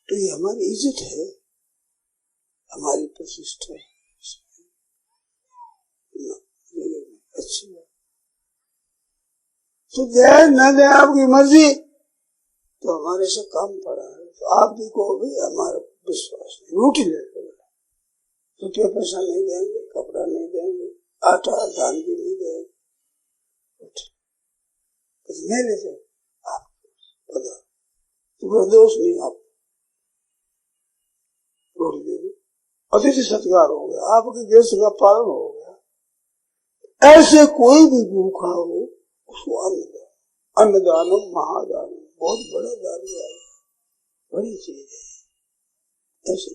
तो ये हमारी इज्जत है, हमारी प्रतिष्ठा है, अच्छी बात। तो जाए न जाए आपकी मर्जी, तो हमारे से काम पड़ा है, तो आप भी कहोगे हमारा विश्वास नहीं, रोटी ले रुपया पैसा नहीं देंगे, कपड़ा नहीं देंगे, आटा दान भी नहीं देंगे, नहीं लेते आप पता, तुम्हारा दोष नहीं, आप रोटी दे दो, अतिथि सत्कार हो गया, आपके गेस्ट का पालन हो गया। ऐसे कोई भी भूखा हो उसको अन्न दो, अन्नदान महादान, बहुत बड़ा दान है, बड़ी चीज है। ऐसे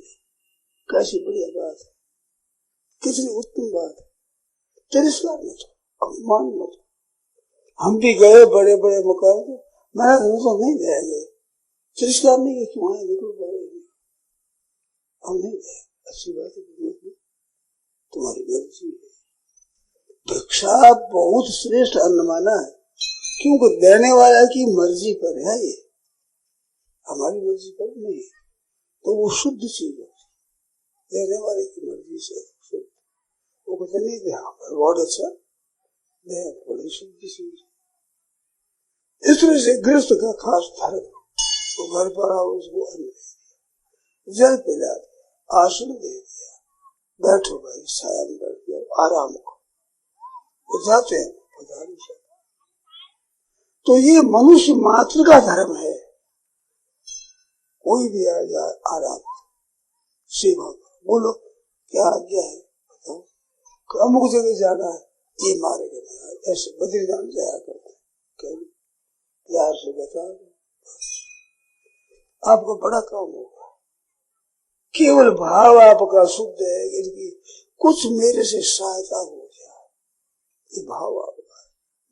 कैसी बढ़िया बात है, कितनी उत्तम बात है। तिरस्कार मत, अपमान मत। हम भी गए बड़े बड़े मकान, मैं तो नहीं देंगे, तिरस्कार नहीं कि क्यों आए, निकल पड़े, हम नहीं गए, अच्छी बात है, तुम्हारी मर्जी है। भिक्षा बहुत श्रेष्ठ अन्न माना है, क्योंकि देने वाला की मर्जी पर है, ये हमारी मर्जी पर नहीं है, तो वो शुद्ध चीज है, देने वाले की मर्जी से शुद्ध। वो कहते नहीं दे, बहुत अच्छा दे, बड़ी शुद्ध चीज। इस तरह से गृहस्थ का खास धर्म, तो घर पर आओ उसको अन्न दे दिया, जल पिला दिया, आसन दे दिया, बैठो भाई छाया में बैठ जाओ, आराम करो, तो जाते हैं पधारी से। तो ये मनुष्य मात्र का धर्म है, कोई भी आ जाए आराम सेवा करो, बोलो क्या आज्ञा है बताओ, अमुक जगह जाना है, ये मारे गए, ऐसे बद्रीनाथ जाया करते हैं, प्यार से बता दो, आपको बड़ा काम होगा। केवल भाव आपका शुद्ध है कि कुछ मेरे से सहायता हो जाए, ये भाव आपका है।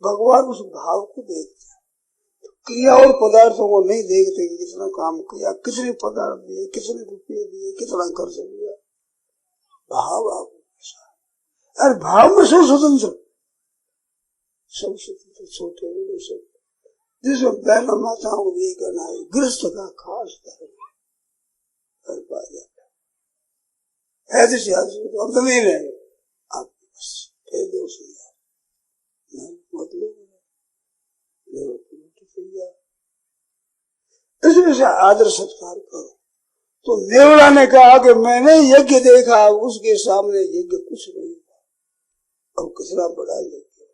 भगवान उस भाव को देखते हैं, क्रिया और पदार्थों को नहीं देखते कि कितना काम किया, कितने पदार्थ दिए, कितने रुपये दिए, कितना खर्च किया। भाव आपको और भाव में सब स्वतंत्र, सब स्वतंत्र, छोटे बड़े सब, जिसमें बहनों माताओं को ये करना है गृहस्थ का खास धर्म कर पा जाता है। ऐसे तो अब तो नहीं रहेंगे आप, फिर दोष नहीं मतलब इसमें से आदर सत्कार करो। तो नेवला ने कहा कि मैंने यज्ञ देखा, उसके सामने यज्ञ कुछ नहीं था। अब कितना बड़ा यज्ञ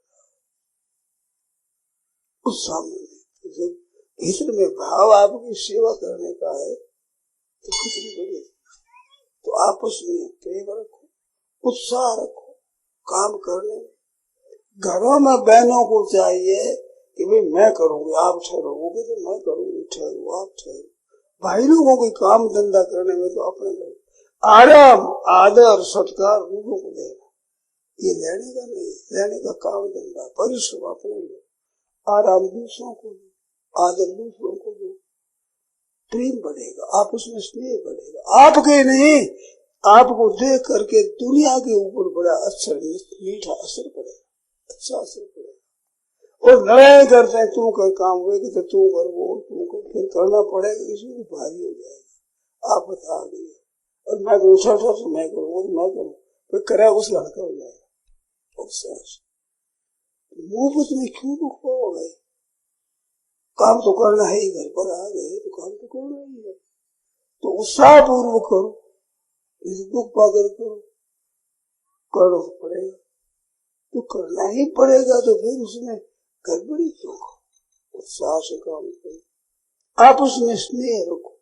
उस सामने, जब भीतर में भाव आपकी सेवा करने का है तो कितनी बड़ी। तो आपस में प्रेम रखो, उत्साह रखो काम करने में। घरों में बहनों को चाहिए कि भाई मैं करूंगी, आप ठहरोगे तो मैं करूंगी, ठहरो आप ठहरो। भाई लोगों को काम धंधा करने में तो अपने आराम आदर सत्कार लोगों को देना, ये लेने का नहीं, लेने का काम धंधा परिश्रम अपने लो, आराम दूसरों को दो, आदर दूसरों को दो, प्रेम बढ़ेगा, आपस में स्नेह बढ़ेगा। आपके नहीं, आपको देख करके दुनिया के ऊपर बड़ा अच्छा मीठा असर पड़ेगा, अच्छा असर पड़ेगा। और लड़ाई करते हैं, तू कर काम हुए तो तू कर, वो तू कर, फिर करना पड़ेगा, इसमें भारी हो जाएगा। आप बता गई और मैं करूँ तो मैं करूँ, वो मैं करूँ, फिर करे उस लड़का हो जाएगा। मुफ्त में क्यों दुख पाओगे? काम तो करना है ही, घर पर आ गए तो काम तो करना ही है, तो उत्साह पूर्वक करो, इसे दुख पाकर करो, करना तो पड़ेगा, तो करना ही पड़ेगा। तो फिर उसमें गड़बड़ी क्यों? उत्साह से काम करो, आपस में स्नेह रखो,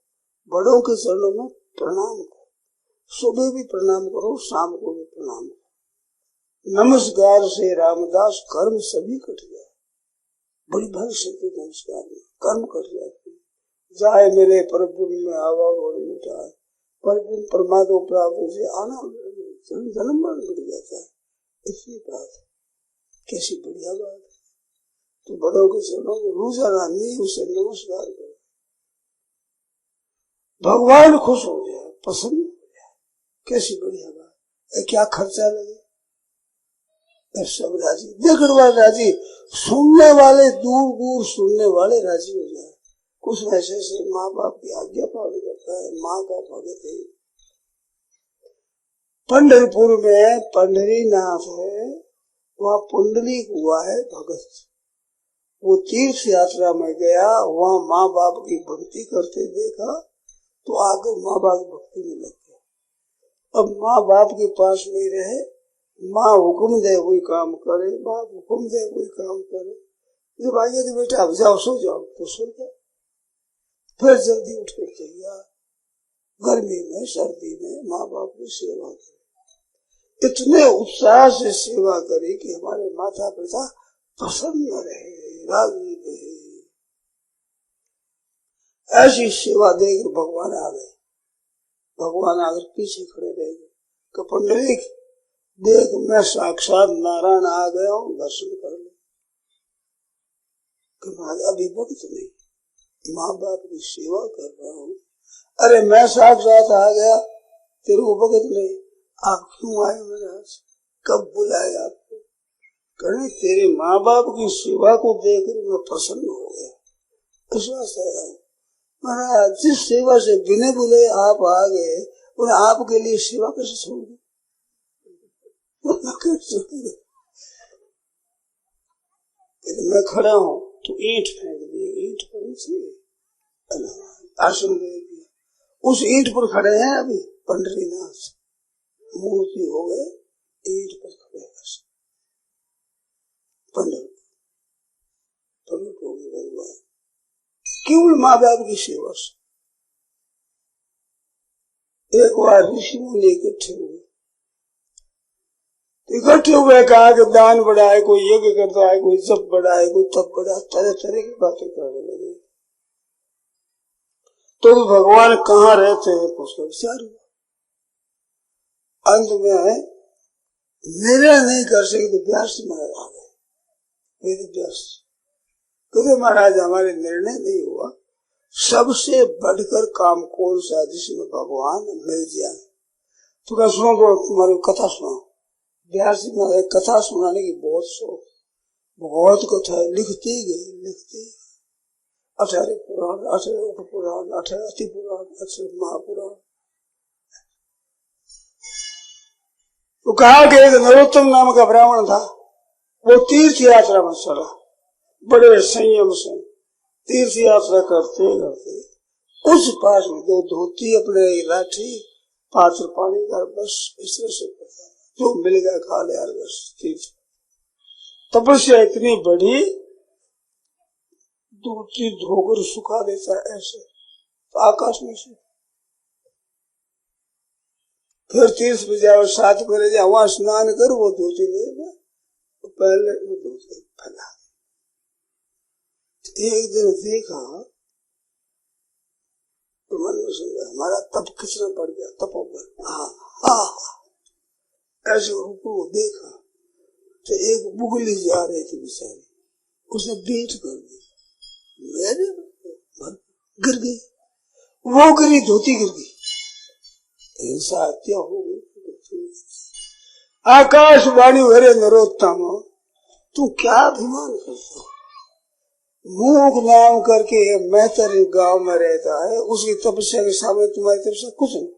बड़ों के चरणों में प्रणाम करो, सुबह भी प्रणाम करो, शाम को भी प्रणाम करो। नमस्कार से रामदास कर्म सभी कट जाए, बड़ी भारी शक्ति नमस्कार में कर्म कट जाते, जाए मेरे परब्रह्म में आवा और मिटाए, परब्रह्म परमात्मा प्राप्त से आना जन्म मरण मिट जाता है। इतनी बात है, कैसी बढ़िया बात है। तो बड़ों के चरणों में रोजाना नहीं उसे नमस्कार करो, भगवान खुश हो जाए, प्रसन्न हो जाए, कैसी बढ़िया बात। क्या खर्चा लगे, सब राजी, देखने वाले राजी, सुनने वाले दूर दूर सुनने वाले राजी हो जाए। कुछ ऐसे से माँ बाप की आज्ञा पालन करता है, माँ का भगत है। पंढरपुर में पंढरीनाथ है, वहाँ पुंडलिक हुआ है भगत। वो तीर्थ यात्रा में गया, वहाँ माँ बाप की भक्ति करते देखा तो आगे माँ बाप की भक्ति में लग गया। अब माँ बाप के पास नहीं रहे, माँ हुक्म दे वही काम करे, बाप हुक्म दे वही काम करे। जब आइए तो बेटा अब जाओ, सो जाओ, तो सो जाओ, फिर जल्दी उठ कर चाहिए, गर्मी में सर्दी में माँ बाप की सेवा करे। इतने उत्साह से सेवा करे कि हमारे माता पिता प्रसन्न रहे, राजी रहे। ऐसी सेवा देकर भगवान आ गए। भगवान आकर पीछे खड़े रह गए, पंडलिक देख मैं साक्षात नारायण आ गया हूँ, दर्शन कर ले। अभी वक्त नहीं, माँ बाप की सेवा कर रहा हूँ। अरे मैं साक्षात आ गया, तेरे को वक्त नहीं, आप क्यों आए महाराज, कब बुलाए आपको? कहने तेरे माँ बाप की सेवा को देखकर मैं प्रसन्न हो गया, विश्वास है महाराज। जिस सेवा से बिना बुले आप आ गए, उन्हें आपके लिए सेवा कैसे छोड़ दी? मैं खड़ा हूँ तो ईंट फेंक दी, ईंट पड़ी थी, आसन दे दिया, उस ईंट पर खड़े हैं। अभी पंढरीनाथ मूर्ति हो गए, ईंट पर खड़े हैं, पंडित हो गए भगवान, केवल माँ बाप की सेवा से। एक बार ऋषि मुनि इकट्ठे हुए, कहा कि दान बढ़ाए, कोई यज्ञ करता है, कोई जप बढ़ाए, कोई तप बढ़ाए, तरह तरह की बातें करने लगे। तो भगवान कहाँ रहते हैं उसका विचार हुआ। अंत में निर्णय नहीं कर सके तो व्यास महाराज आ गए। व्यास कहते महाराज हमारे निर्णय नहीं हुआ, सबसे बढ़कर काम कौन सा जिसमें भगवान मिल जाए? तो क्या सुनो, तो तुम्हारी कथा सुनो। बिहार जी में एक कथा सुनाने की बहुत शौक, बहुत कथा है, लिखते ही गए 18 पुराण, 18 उप पुराण, 18 अति पुराण, 18 महापुराण। तो कहा कि एक नरोत्तम नाम का ब्राह्मण था, वो तीर्थ यात्रा में चला, बड़े संयम से तीर्थ यात्रा करते करते उस पास में 2 धोती, अपने लाठी, पात्र पानी का, बस इस तरह से जो मिल गया खा लिया, बस तीर्थ। तपस्या इतनी बड़ी, धोती धोकर सुखा देता ऐसे तो आकाश में से। फिर तीर्थ पे जाओ, 7 करे जाओ, वहां स्नान कर, वो धोती ले तो पहले वो धोती फैला। एक दिन देखा तो मन में समझा हमारा तप कितना बढ़ गया, तपोबल। हाँ, ऐसे रुको, देखा तो एक बुगली जा रही थी बेचारी, उसने बीट कर दी, मेरे गिर गई, वो गिरी, धोती गिर गई, हिंसा हत्या हो गई। आकाशवाणी हरे नरोत्तम, तू क्या अभिमान करता हो? मूक नाम करके मैं तेरे गांव में रहता है, उसकी तपस्या के सामने तुम्हारी तपस्या कुछ नहीं।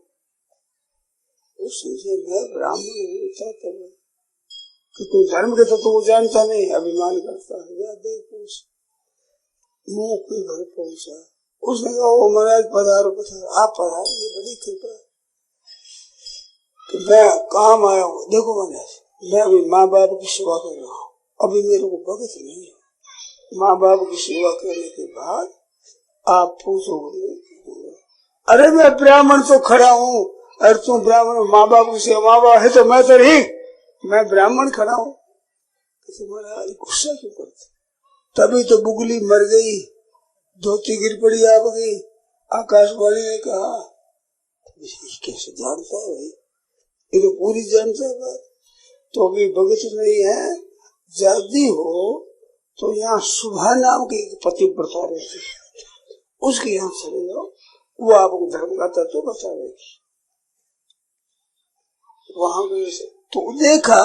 वो समझे मैं ब्राह्मण हूँ, कि तू धर्म के तो तू जानता नहीं, अभिमान करता है। या देख पूछ, मुंह के घर पहुंचा, उसने कहा ओ महाराज पधारो पधारो, आप पधारो, ये बड़ी कृपा है कि मैं काम आया हूँ। देखो महाराज, मैं अभी माँ बाप की सेवा कर रहा हूँ, अभी मेरे को भगत नहीं है। माँ बाप की सेवा करने के बाद आप पूछोगे, अरे मैं ब्राह्मण तो खड़ा हूँ, अरे तुम ब्राह्मण, माँ बाप की सेवा, माँ बाप है तो मैं तो नहीं, मैं ब्राह्मण खड़ा हूँ, महाराज गुस्सा क्यों करते? तभी तो बुगली मर गई, धोती गिर पड़ी, आप गई। आकाशवाणी ने कहा कैसे जानता है भाई, ये तो पूरी जानता है बात। तो अभी भगत नहीं है, जल्दी हो तो यहाँ सुभा नाम की पतिव्रता रहती है, उसके यहाँ चले जाओ, वो आपको धर्म का तत्व बताएगी। वहां गए तो देखा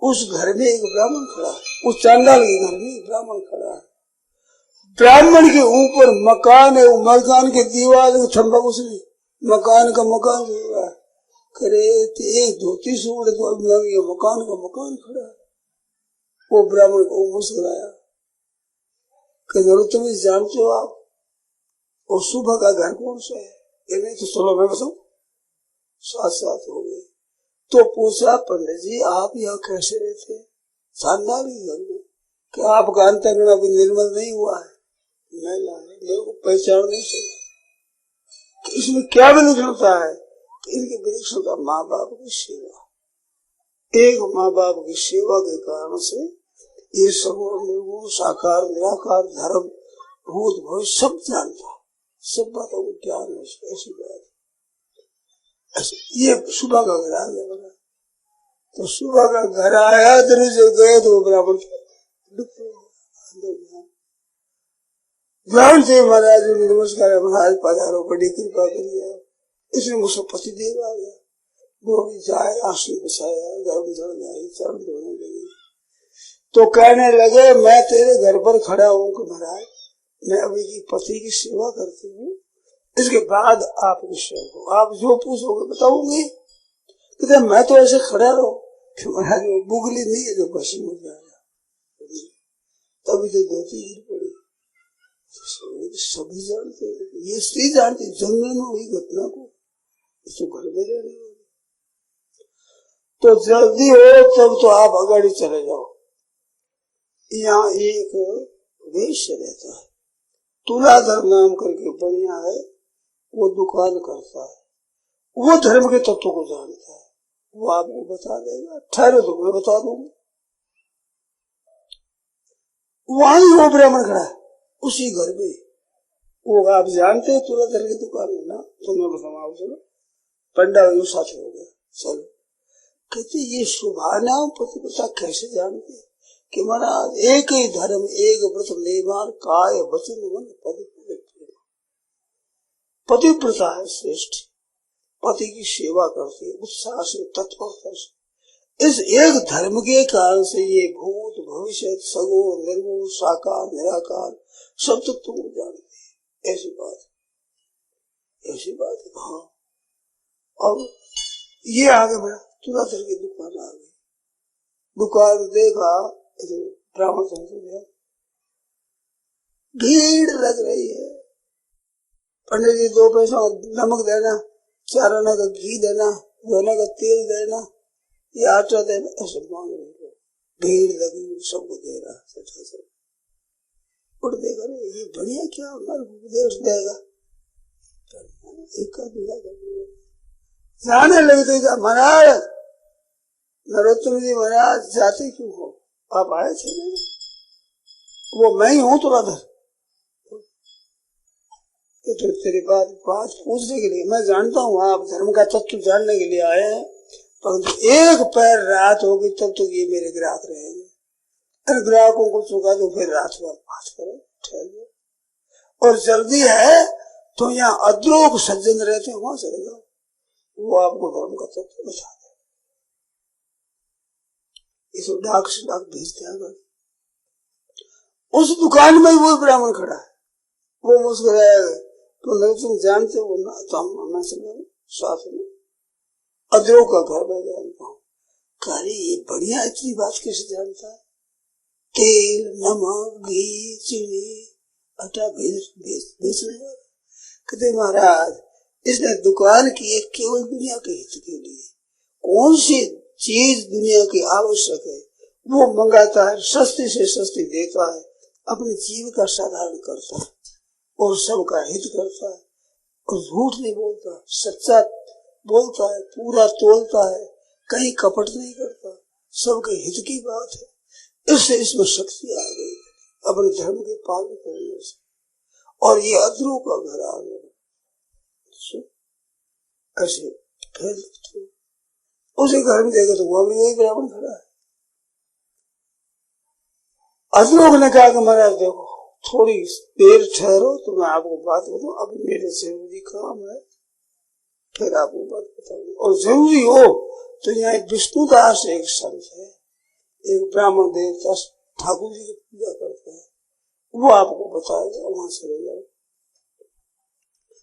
उस घर में एक ब्राह्मण खड़ा है, उस चांडाल के घर में एक ब्राह्मण खड़ा है। ब्राह्मण के ऊपर मकान है, मकान के दीवार थम्बा, उसने मकान का मकान है, करे एक धोती सूट तो मकान का मकान खड़ा है। वो ब्राह्मण को मुस्कुराया कि तुम जानते हो आप और सुबह का घर कौन सा है? ये नहीं तो चलो मैं बताऊं। 7 हो गए तो पूछा, पंडित जी आप यहाँ कैसे रहते? शानदार घर में, क्या आपका अंतर्गण अभी निर्मल नहीं हुआ है? मैं मेरे को पहचान नहीं सकता। इसमें क्या विलक्षणता है? इनकी विलक्षणता माँ बाप की सेवा। एक माँ बाप की सेवा के कारण से ये सगुण निर्गुण साकार निराकार धर्म भूत भविष्य सब जानता, सब बातों को ज्ञान है। ऐसी बात ऐसे ये सुबह का घर आ गया, तो सुबह का घर आया, जो गए तो ब्राह्मण ब्राह्मण से महाराज नमस्कार, महाराज पधारो, बड़ी कृपा करिए। इसमें मुझसे पति देव आ गया, दौड़ी जाए, आंसू बसाया, गर्म जल गई, चरण धोने लगी। तो कहने लगे मैं तेरे घर पर खड़ा हूँ कि महाराज मैं अभी की पति की सेवा करती हूँ, इसके बाद आपकी सेवा हो, आप जो पूछोगे बताऊंगी। कहते मैं तो ऐसे खड़ा रहूं कि महाराज वो बुगली नहीं है जो बस में जाएगा, तभी तो धोती गिर पड़ी। सभी जानते, ये स्त्री जानती जन्म में हुई घटना को, इसको घर में रहने वाले। तो जल्दी हो तब तो आप आगे चले जाओ। यहाँ एक वैश्य रहता है, तुलाधर नाम करके बढ़िया है, वो दुकान करता है, वो धर्म के तत्व को जानता है, वो आपको बता देगा। ठहरो तो मैं बता दूंगा। वहीं वो ब्राह्मण खड़ा है उसी घर में, वो आप जानते हैं तुलाधर की दुकान है ना, तो मैं बताऊँ चलो। पंडा वो साथ हो गया, चलो। कहते ये शुभा नाम प्रतिपदा कैसे जानते कि महाराज एक ही धर्म एक व्रत लेवार काय वचन मन पतिव्रता है श्रेष्ठ, पति की सेवा करती है उत्साह से तत्परता से, इस एक धर्म के कारण से ये भूत भविष्य सगुण निर्गुण साकार निराकार सब तो तुम जानते हैं। ऐसी बात है। हाँ, और ये आगे बढ़ा, तुरंत की दुकान आ गई। दुकान देखा, ब्राह्मण समझ, भीड़ लग रही है। पंडित जी 2 पैसा नमक देना, 4 आना का घी देना, 2 आना का तेल देना, ये आटा देना, ऐसे मांग रहे लोग। भीड़ लगी, सबको दे रहा। उठ देगा, ये बढ़िया, क्या हमारे उपदेश देगा। जाने लगे तो महाराज, नरोत्तम जी महाराज जाते क्यों हो, आप आए थे नहीं? वो मैं ही हूँ तुराधर, तो तेरी बात पूछने के लिए। मैं जानता हूँ आप धर्म का तत्व जानने के लिए आए हैं, परंतु एक पैर रात होगी तब तक ये मेरे ग्राहक रहेंगे। अरे ग्राहकों को चुका दो, फिर रात में बात करें, ठहर। और जल्दी है तो यहाँ अद्रोग सज्जन रहते हैं, वहां चले जाओ, वो आपको धर्म का तत्व बता दे। इस डाक से डाक भेजते हैं। उस दुकान में वो ब्राह्मण खड़ा है, वो मुस्कुराया, तो नहीं तुम जानते हो ना, तो हम साथ में अद्रोग का घर में जानता हूँ। अरे ये बढ़िया, इतनी बात कैसे जानता है? तेल नमक घी चीनी आटा बेचने वाला। कहते महाराज, इसने दुकान की है केवल दुनिया के हित के लिए। कौन सी चीज दुनिया की आवश्यक है वो मंगाता है, सस्ती से सस्ती देता है, अपनी जीविका साधारण करता है और सबका हित करता है, और झूठ नहीं बोलता, सच्चा बोलता है, पूरा तोलता है, कहीं कपट नहीं करता, सबके हित की बात है। इससे इसमें शक्ति आ गई अपने धर्म के पालन करने से। और ये अद्रोह का घर आ गया। ऐसे फिर उसी घर में देखे तो वहां भी वही ब्राह्मण खड़ा है। अद्रोह ने कहा कि महाराज देखो, थोड़ी देर ठहरो तो मैं आपको बात बताऊं, अभी मेरे जरूरी काम है, फिर आपको बात बताऊंगा। और जरूरी हो तो यहाँ विष्णुदास एक संत है, एक ब्राह्मण देवता ठाकुर जी की पूजा करता है, वो आपको बताएगा, वहां से ले जाओ।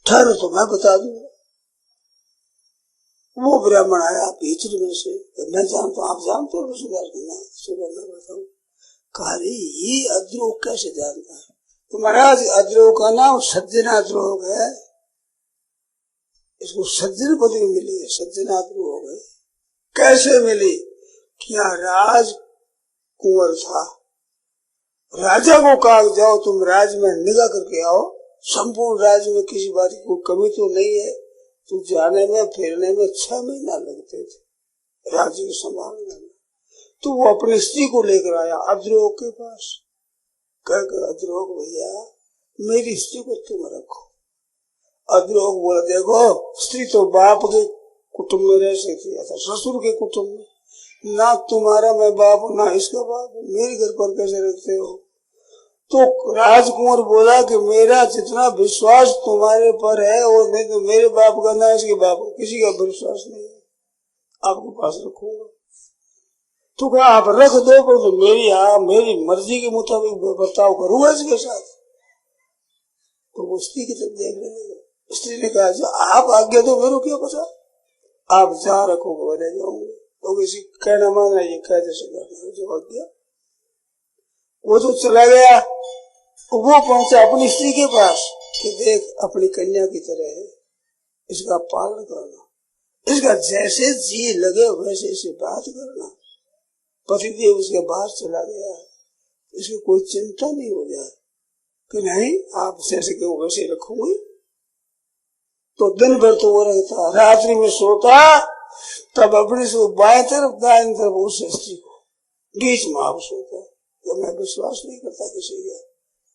ठहरो तो मैं बता दूंगा। वो ब्राह्मण आया भीतर में से, मैं जानता हूँ, आप जानते हो विष्णुदास का नाम, सुबह मैं बताऊँ। कहा ये अद्रोह कैसे जानता है? तो महाराज अद्रोह का नाम सज्जनाद्रोह है, इसको सज्जन पदवी मिली है, सज्जनाद्रोह है। कैसे मिली? क्या राज कुंवर था, राजा को कहा जाओ तुम राज में निगाह करके आओ, संपूर्ण राज्य में किसी बात की कोई कमी तो नहीं है। तो जाने में फिरने में 6 महीना लगते थे राज्य को संभालने में। तो वो अपनी स्त्री को लेकर आया अद्रोह के पास, कहकर अद्रोह भैया मेरी स्त्री को तुम रखो। अद्रोह बोला देखो, स्त्री तो बाप के कुटुंब में रह सकती है, ससुर के कुटुंब में, ना तुम्हारा मैं बाप ना इसका बाप, मेरे घर पर कैसे रखते हो? तो राजकुमार बोला कि मेरा जितना विश्वास तुम्हारे पर है और नहीं तो मेरे बाप का ना इसके बाप का किसी का विश्वास नहीं है, आपके पास रखूंगा। तो क्या आप रख दो, पर तो मेरी मर्जी के मुताबिक बर्ताव करूंगा इसके साथ। तो वो स्त्री की तरफ देख रहे, स्त्री ने कहा जो आप आज्ञा दो, मेरे क्या पता, आप जहाँ रखोगे मैं रह जाऊंगा। तो किसी कहना माना ये कह जैसे जो आज्ञा। वो तो चला गया, वो पहुंचा अपनी स्त्री के पास कि देख अपनी कन्या की तरह है, इसका पालन करना, इसका जैसे जी लगे वैसे इसे बात करना। पतिदेव उसके बाहर चला गया, इसकी कोई चिंता नहीं हो जाए कि नहीं आप जैसे क्यों वैसे रखोगे। तो दिन भर तो वो रहता, रात्रि में सोता, तब अपनी से बाएं तरफ दाएं तरफ उस स्त्री को, बीच में आप सोता। तो मैं विश्वास नहीं करता किसी का,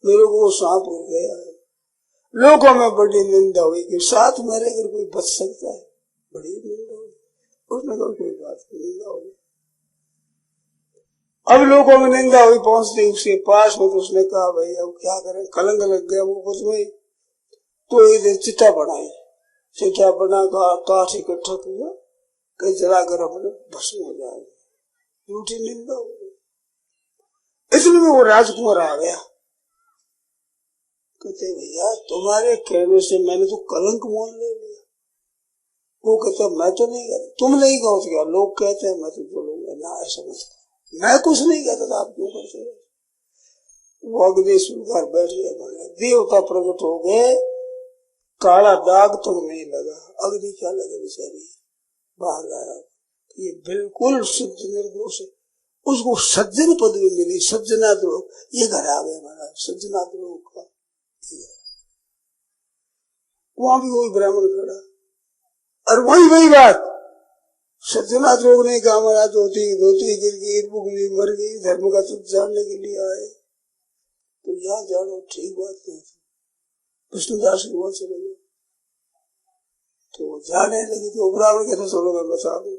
मेरे को वो सांप उड़ गया है। लोगों में बड़ी निंदा हुई कि साथ मेरे अगर कोई बच सकता है, बड़ी निंदा हुई। उसने कहा कोई बात नहीं, निंदा हुई। अब लोगों में निंदा हुई, पहुंचते उसके पास में, तो उसने कहा भाई अब क्या करें, कलंक लग गया मुफ्त में। तो एक दिन चिता बनाई, चिता बना काठ इकट्ठा किया, कहीं जलाकर अपने भस्म हो जाए। झूठी निंदा हो गई। इसलिए वो राजकुमार आ गया, कहते भैया तुम्हारे कहने से मैंने तो कलंक मोल ले लिया। वो कहता मैं तो नहीं कहता, तुम नहीं कहो तो क्या, लोग कहते हैं मैं तो बोलूंगा ना, ऐसा मत करो, मैं कुछ नहीं कहता था, आप क्यों करते हो। वो अग्नि स्वीकार बैठ गया, देवता प्रकट हो गए, काला दाग तक नहीं लगा, अग्नि क्या लगे बेचारी, बाहर आया। ये बिल्कुल शुद्ध निर्दोष है, उसको सज्जन पदवी मिली, सज्जना द्रोह, ये घर आ गया महाराज, सज्जना द्रोह का। वहां भी वही ब्राह्मण खड़ा, और वही बात, सज्जना द्रोह ने कहा महाराज धोती गिर गई, बुगली मर गई, धर्म का तुझ जानने के लिए आए, तो यहाँ जानो ठीक बात नहीं। विष्णुदास के वहां चले गए, तो जाने लगी, तो ब्राह्मण कहते चलो मैं बता दूं।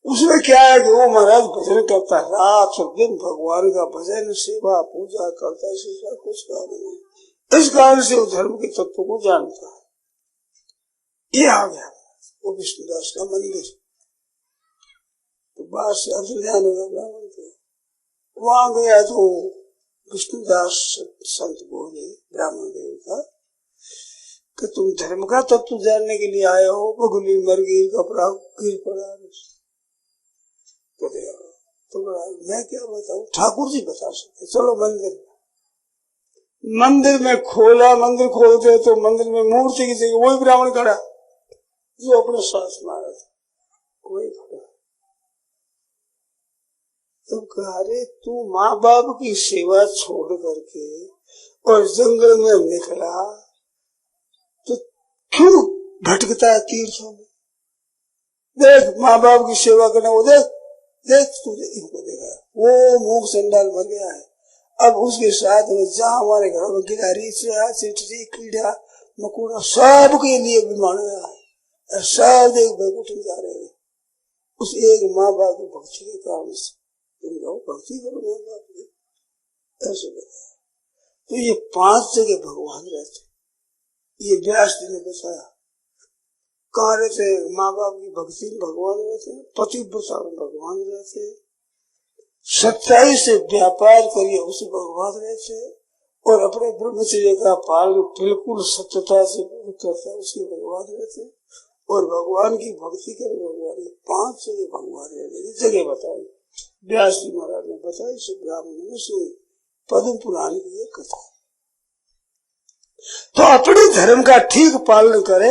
उसमें क्या है कि वो महाराज भजन करता है, रात दिन भगवान का भजन सेवा पूजा करता है, सेवा कुछ काम नहीं, इस कारण से वो धर्म के तत्व को जानता है। ये आ गया वो विष्णुदास का मंदिर, तो बाहर से अंतर्ध्यान होगा ब्राह्मण को। वहां गया तो विष्णुदास संत बोले ब्राह्मण देवता कि तुम धर्म का तत्व जानने के लिए आए हो, बगुली मर गई, कपड़ा गिर पड़ा, तो मैं क्या बताऊं, ठाकुर जी बता सकते। चलो मंदिर में खोला, मंदिर खोलते तो मंदिर में मूर्ति की जगह वही ब्राह्मण खड़ा जो अपने साथ मारा था, वही खड़ा। तो कहा अरे तू माँ बाप की सेवा छोड़ करके और जंगल में निकला तो क्यों भटकता है तीर्थों में। देख माँ बाप की सेवा करना, वो देख तुझे इनको देखा, वो मूक संडाल मर गया है, अब उसके साथ में जहाँ हमारे घरों में गिलहरी चिटरी कीड़ा मकोड़ा सबके लिए विमान गया है, सब देख बैकुंठ में जा रहे हैं उस एक माँ बाप की भक्ति के कारण से। तुम जाओ भक्ति करो माँ बाप की, ऐसे बताया। तो ये 5 जगह भगवान रहते, ये व्यास जी ने बताया। कहाँ रहते, माँ बाप की भक्ति में भगवान रहते, पतिव्रता में भगवान रहते, सच्चाई से व्यापार करिए उसे भगवान रहते, और अपने ब्रह्मचर्य का पालन बिल्कुल सत्यता से करता है उसके भगवान रहते, और भगवान की भक्ति करे भगवान। 5 जगह भगवान रहते, जगह बताई व्यास जी महाराज ने बताई, सब ब्राह्मण ने सुनी, पद्म पुराण की एक कथा। तो अपने धर्म का ठीक पालन करे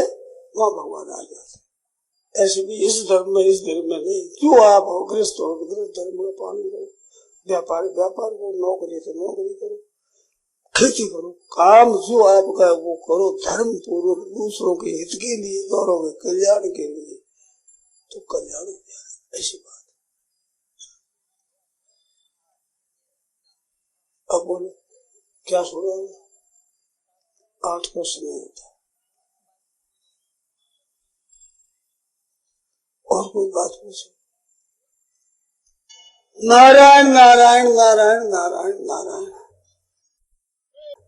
वहां भगवान आ जाते। ऐसे भी इस धर्म में नहीं, क्यों आप हो गृहस्थ हो गृहस्थ धर्म का पालन करो, व्यापार करो, नौकरी तो नौकरी करो, खेती करो, काम जो आपका वो करो धर्म पूर्वक, दूसरों के हित के लिए, गौरव के कल्याण के लिए, तो कल्याण हो जाए, ऐसी बात। अब बोलो क्या सुना, 8 का समय होता, और कोई बात पूछो। नारायण नारायण नारायण नारायण नारायण।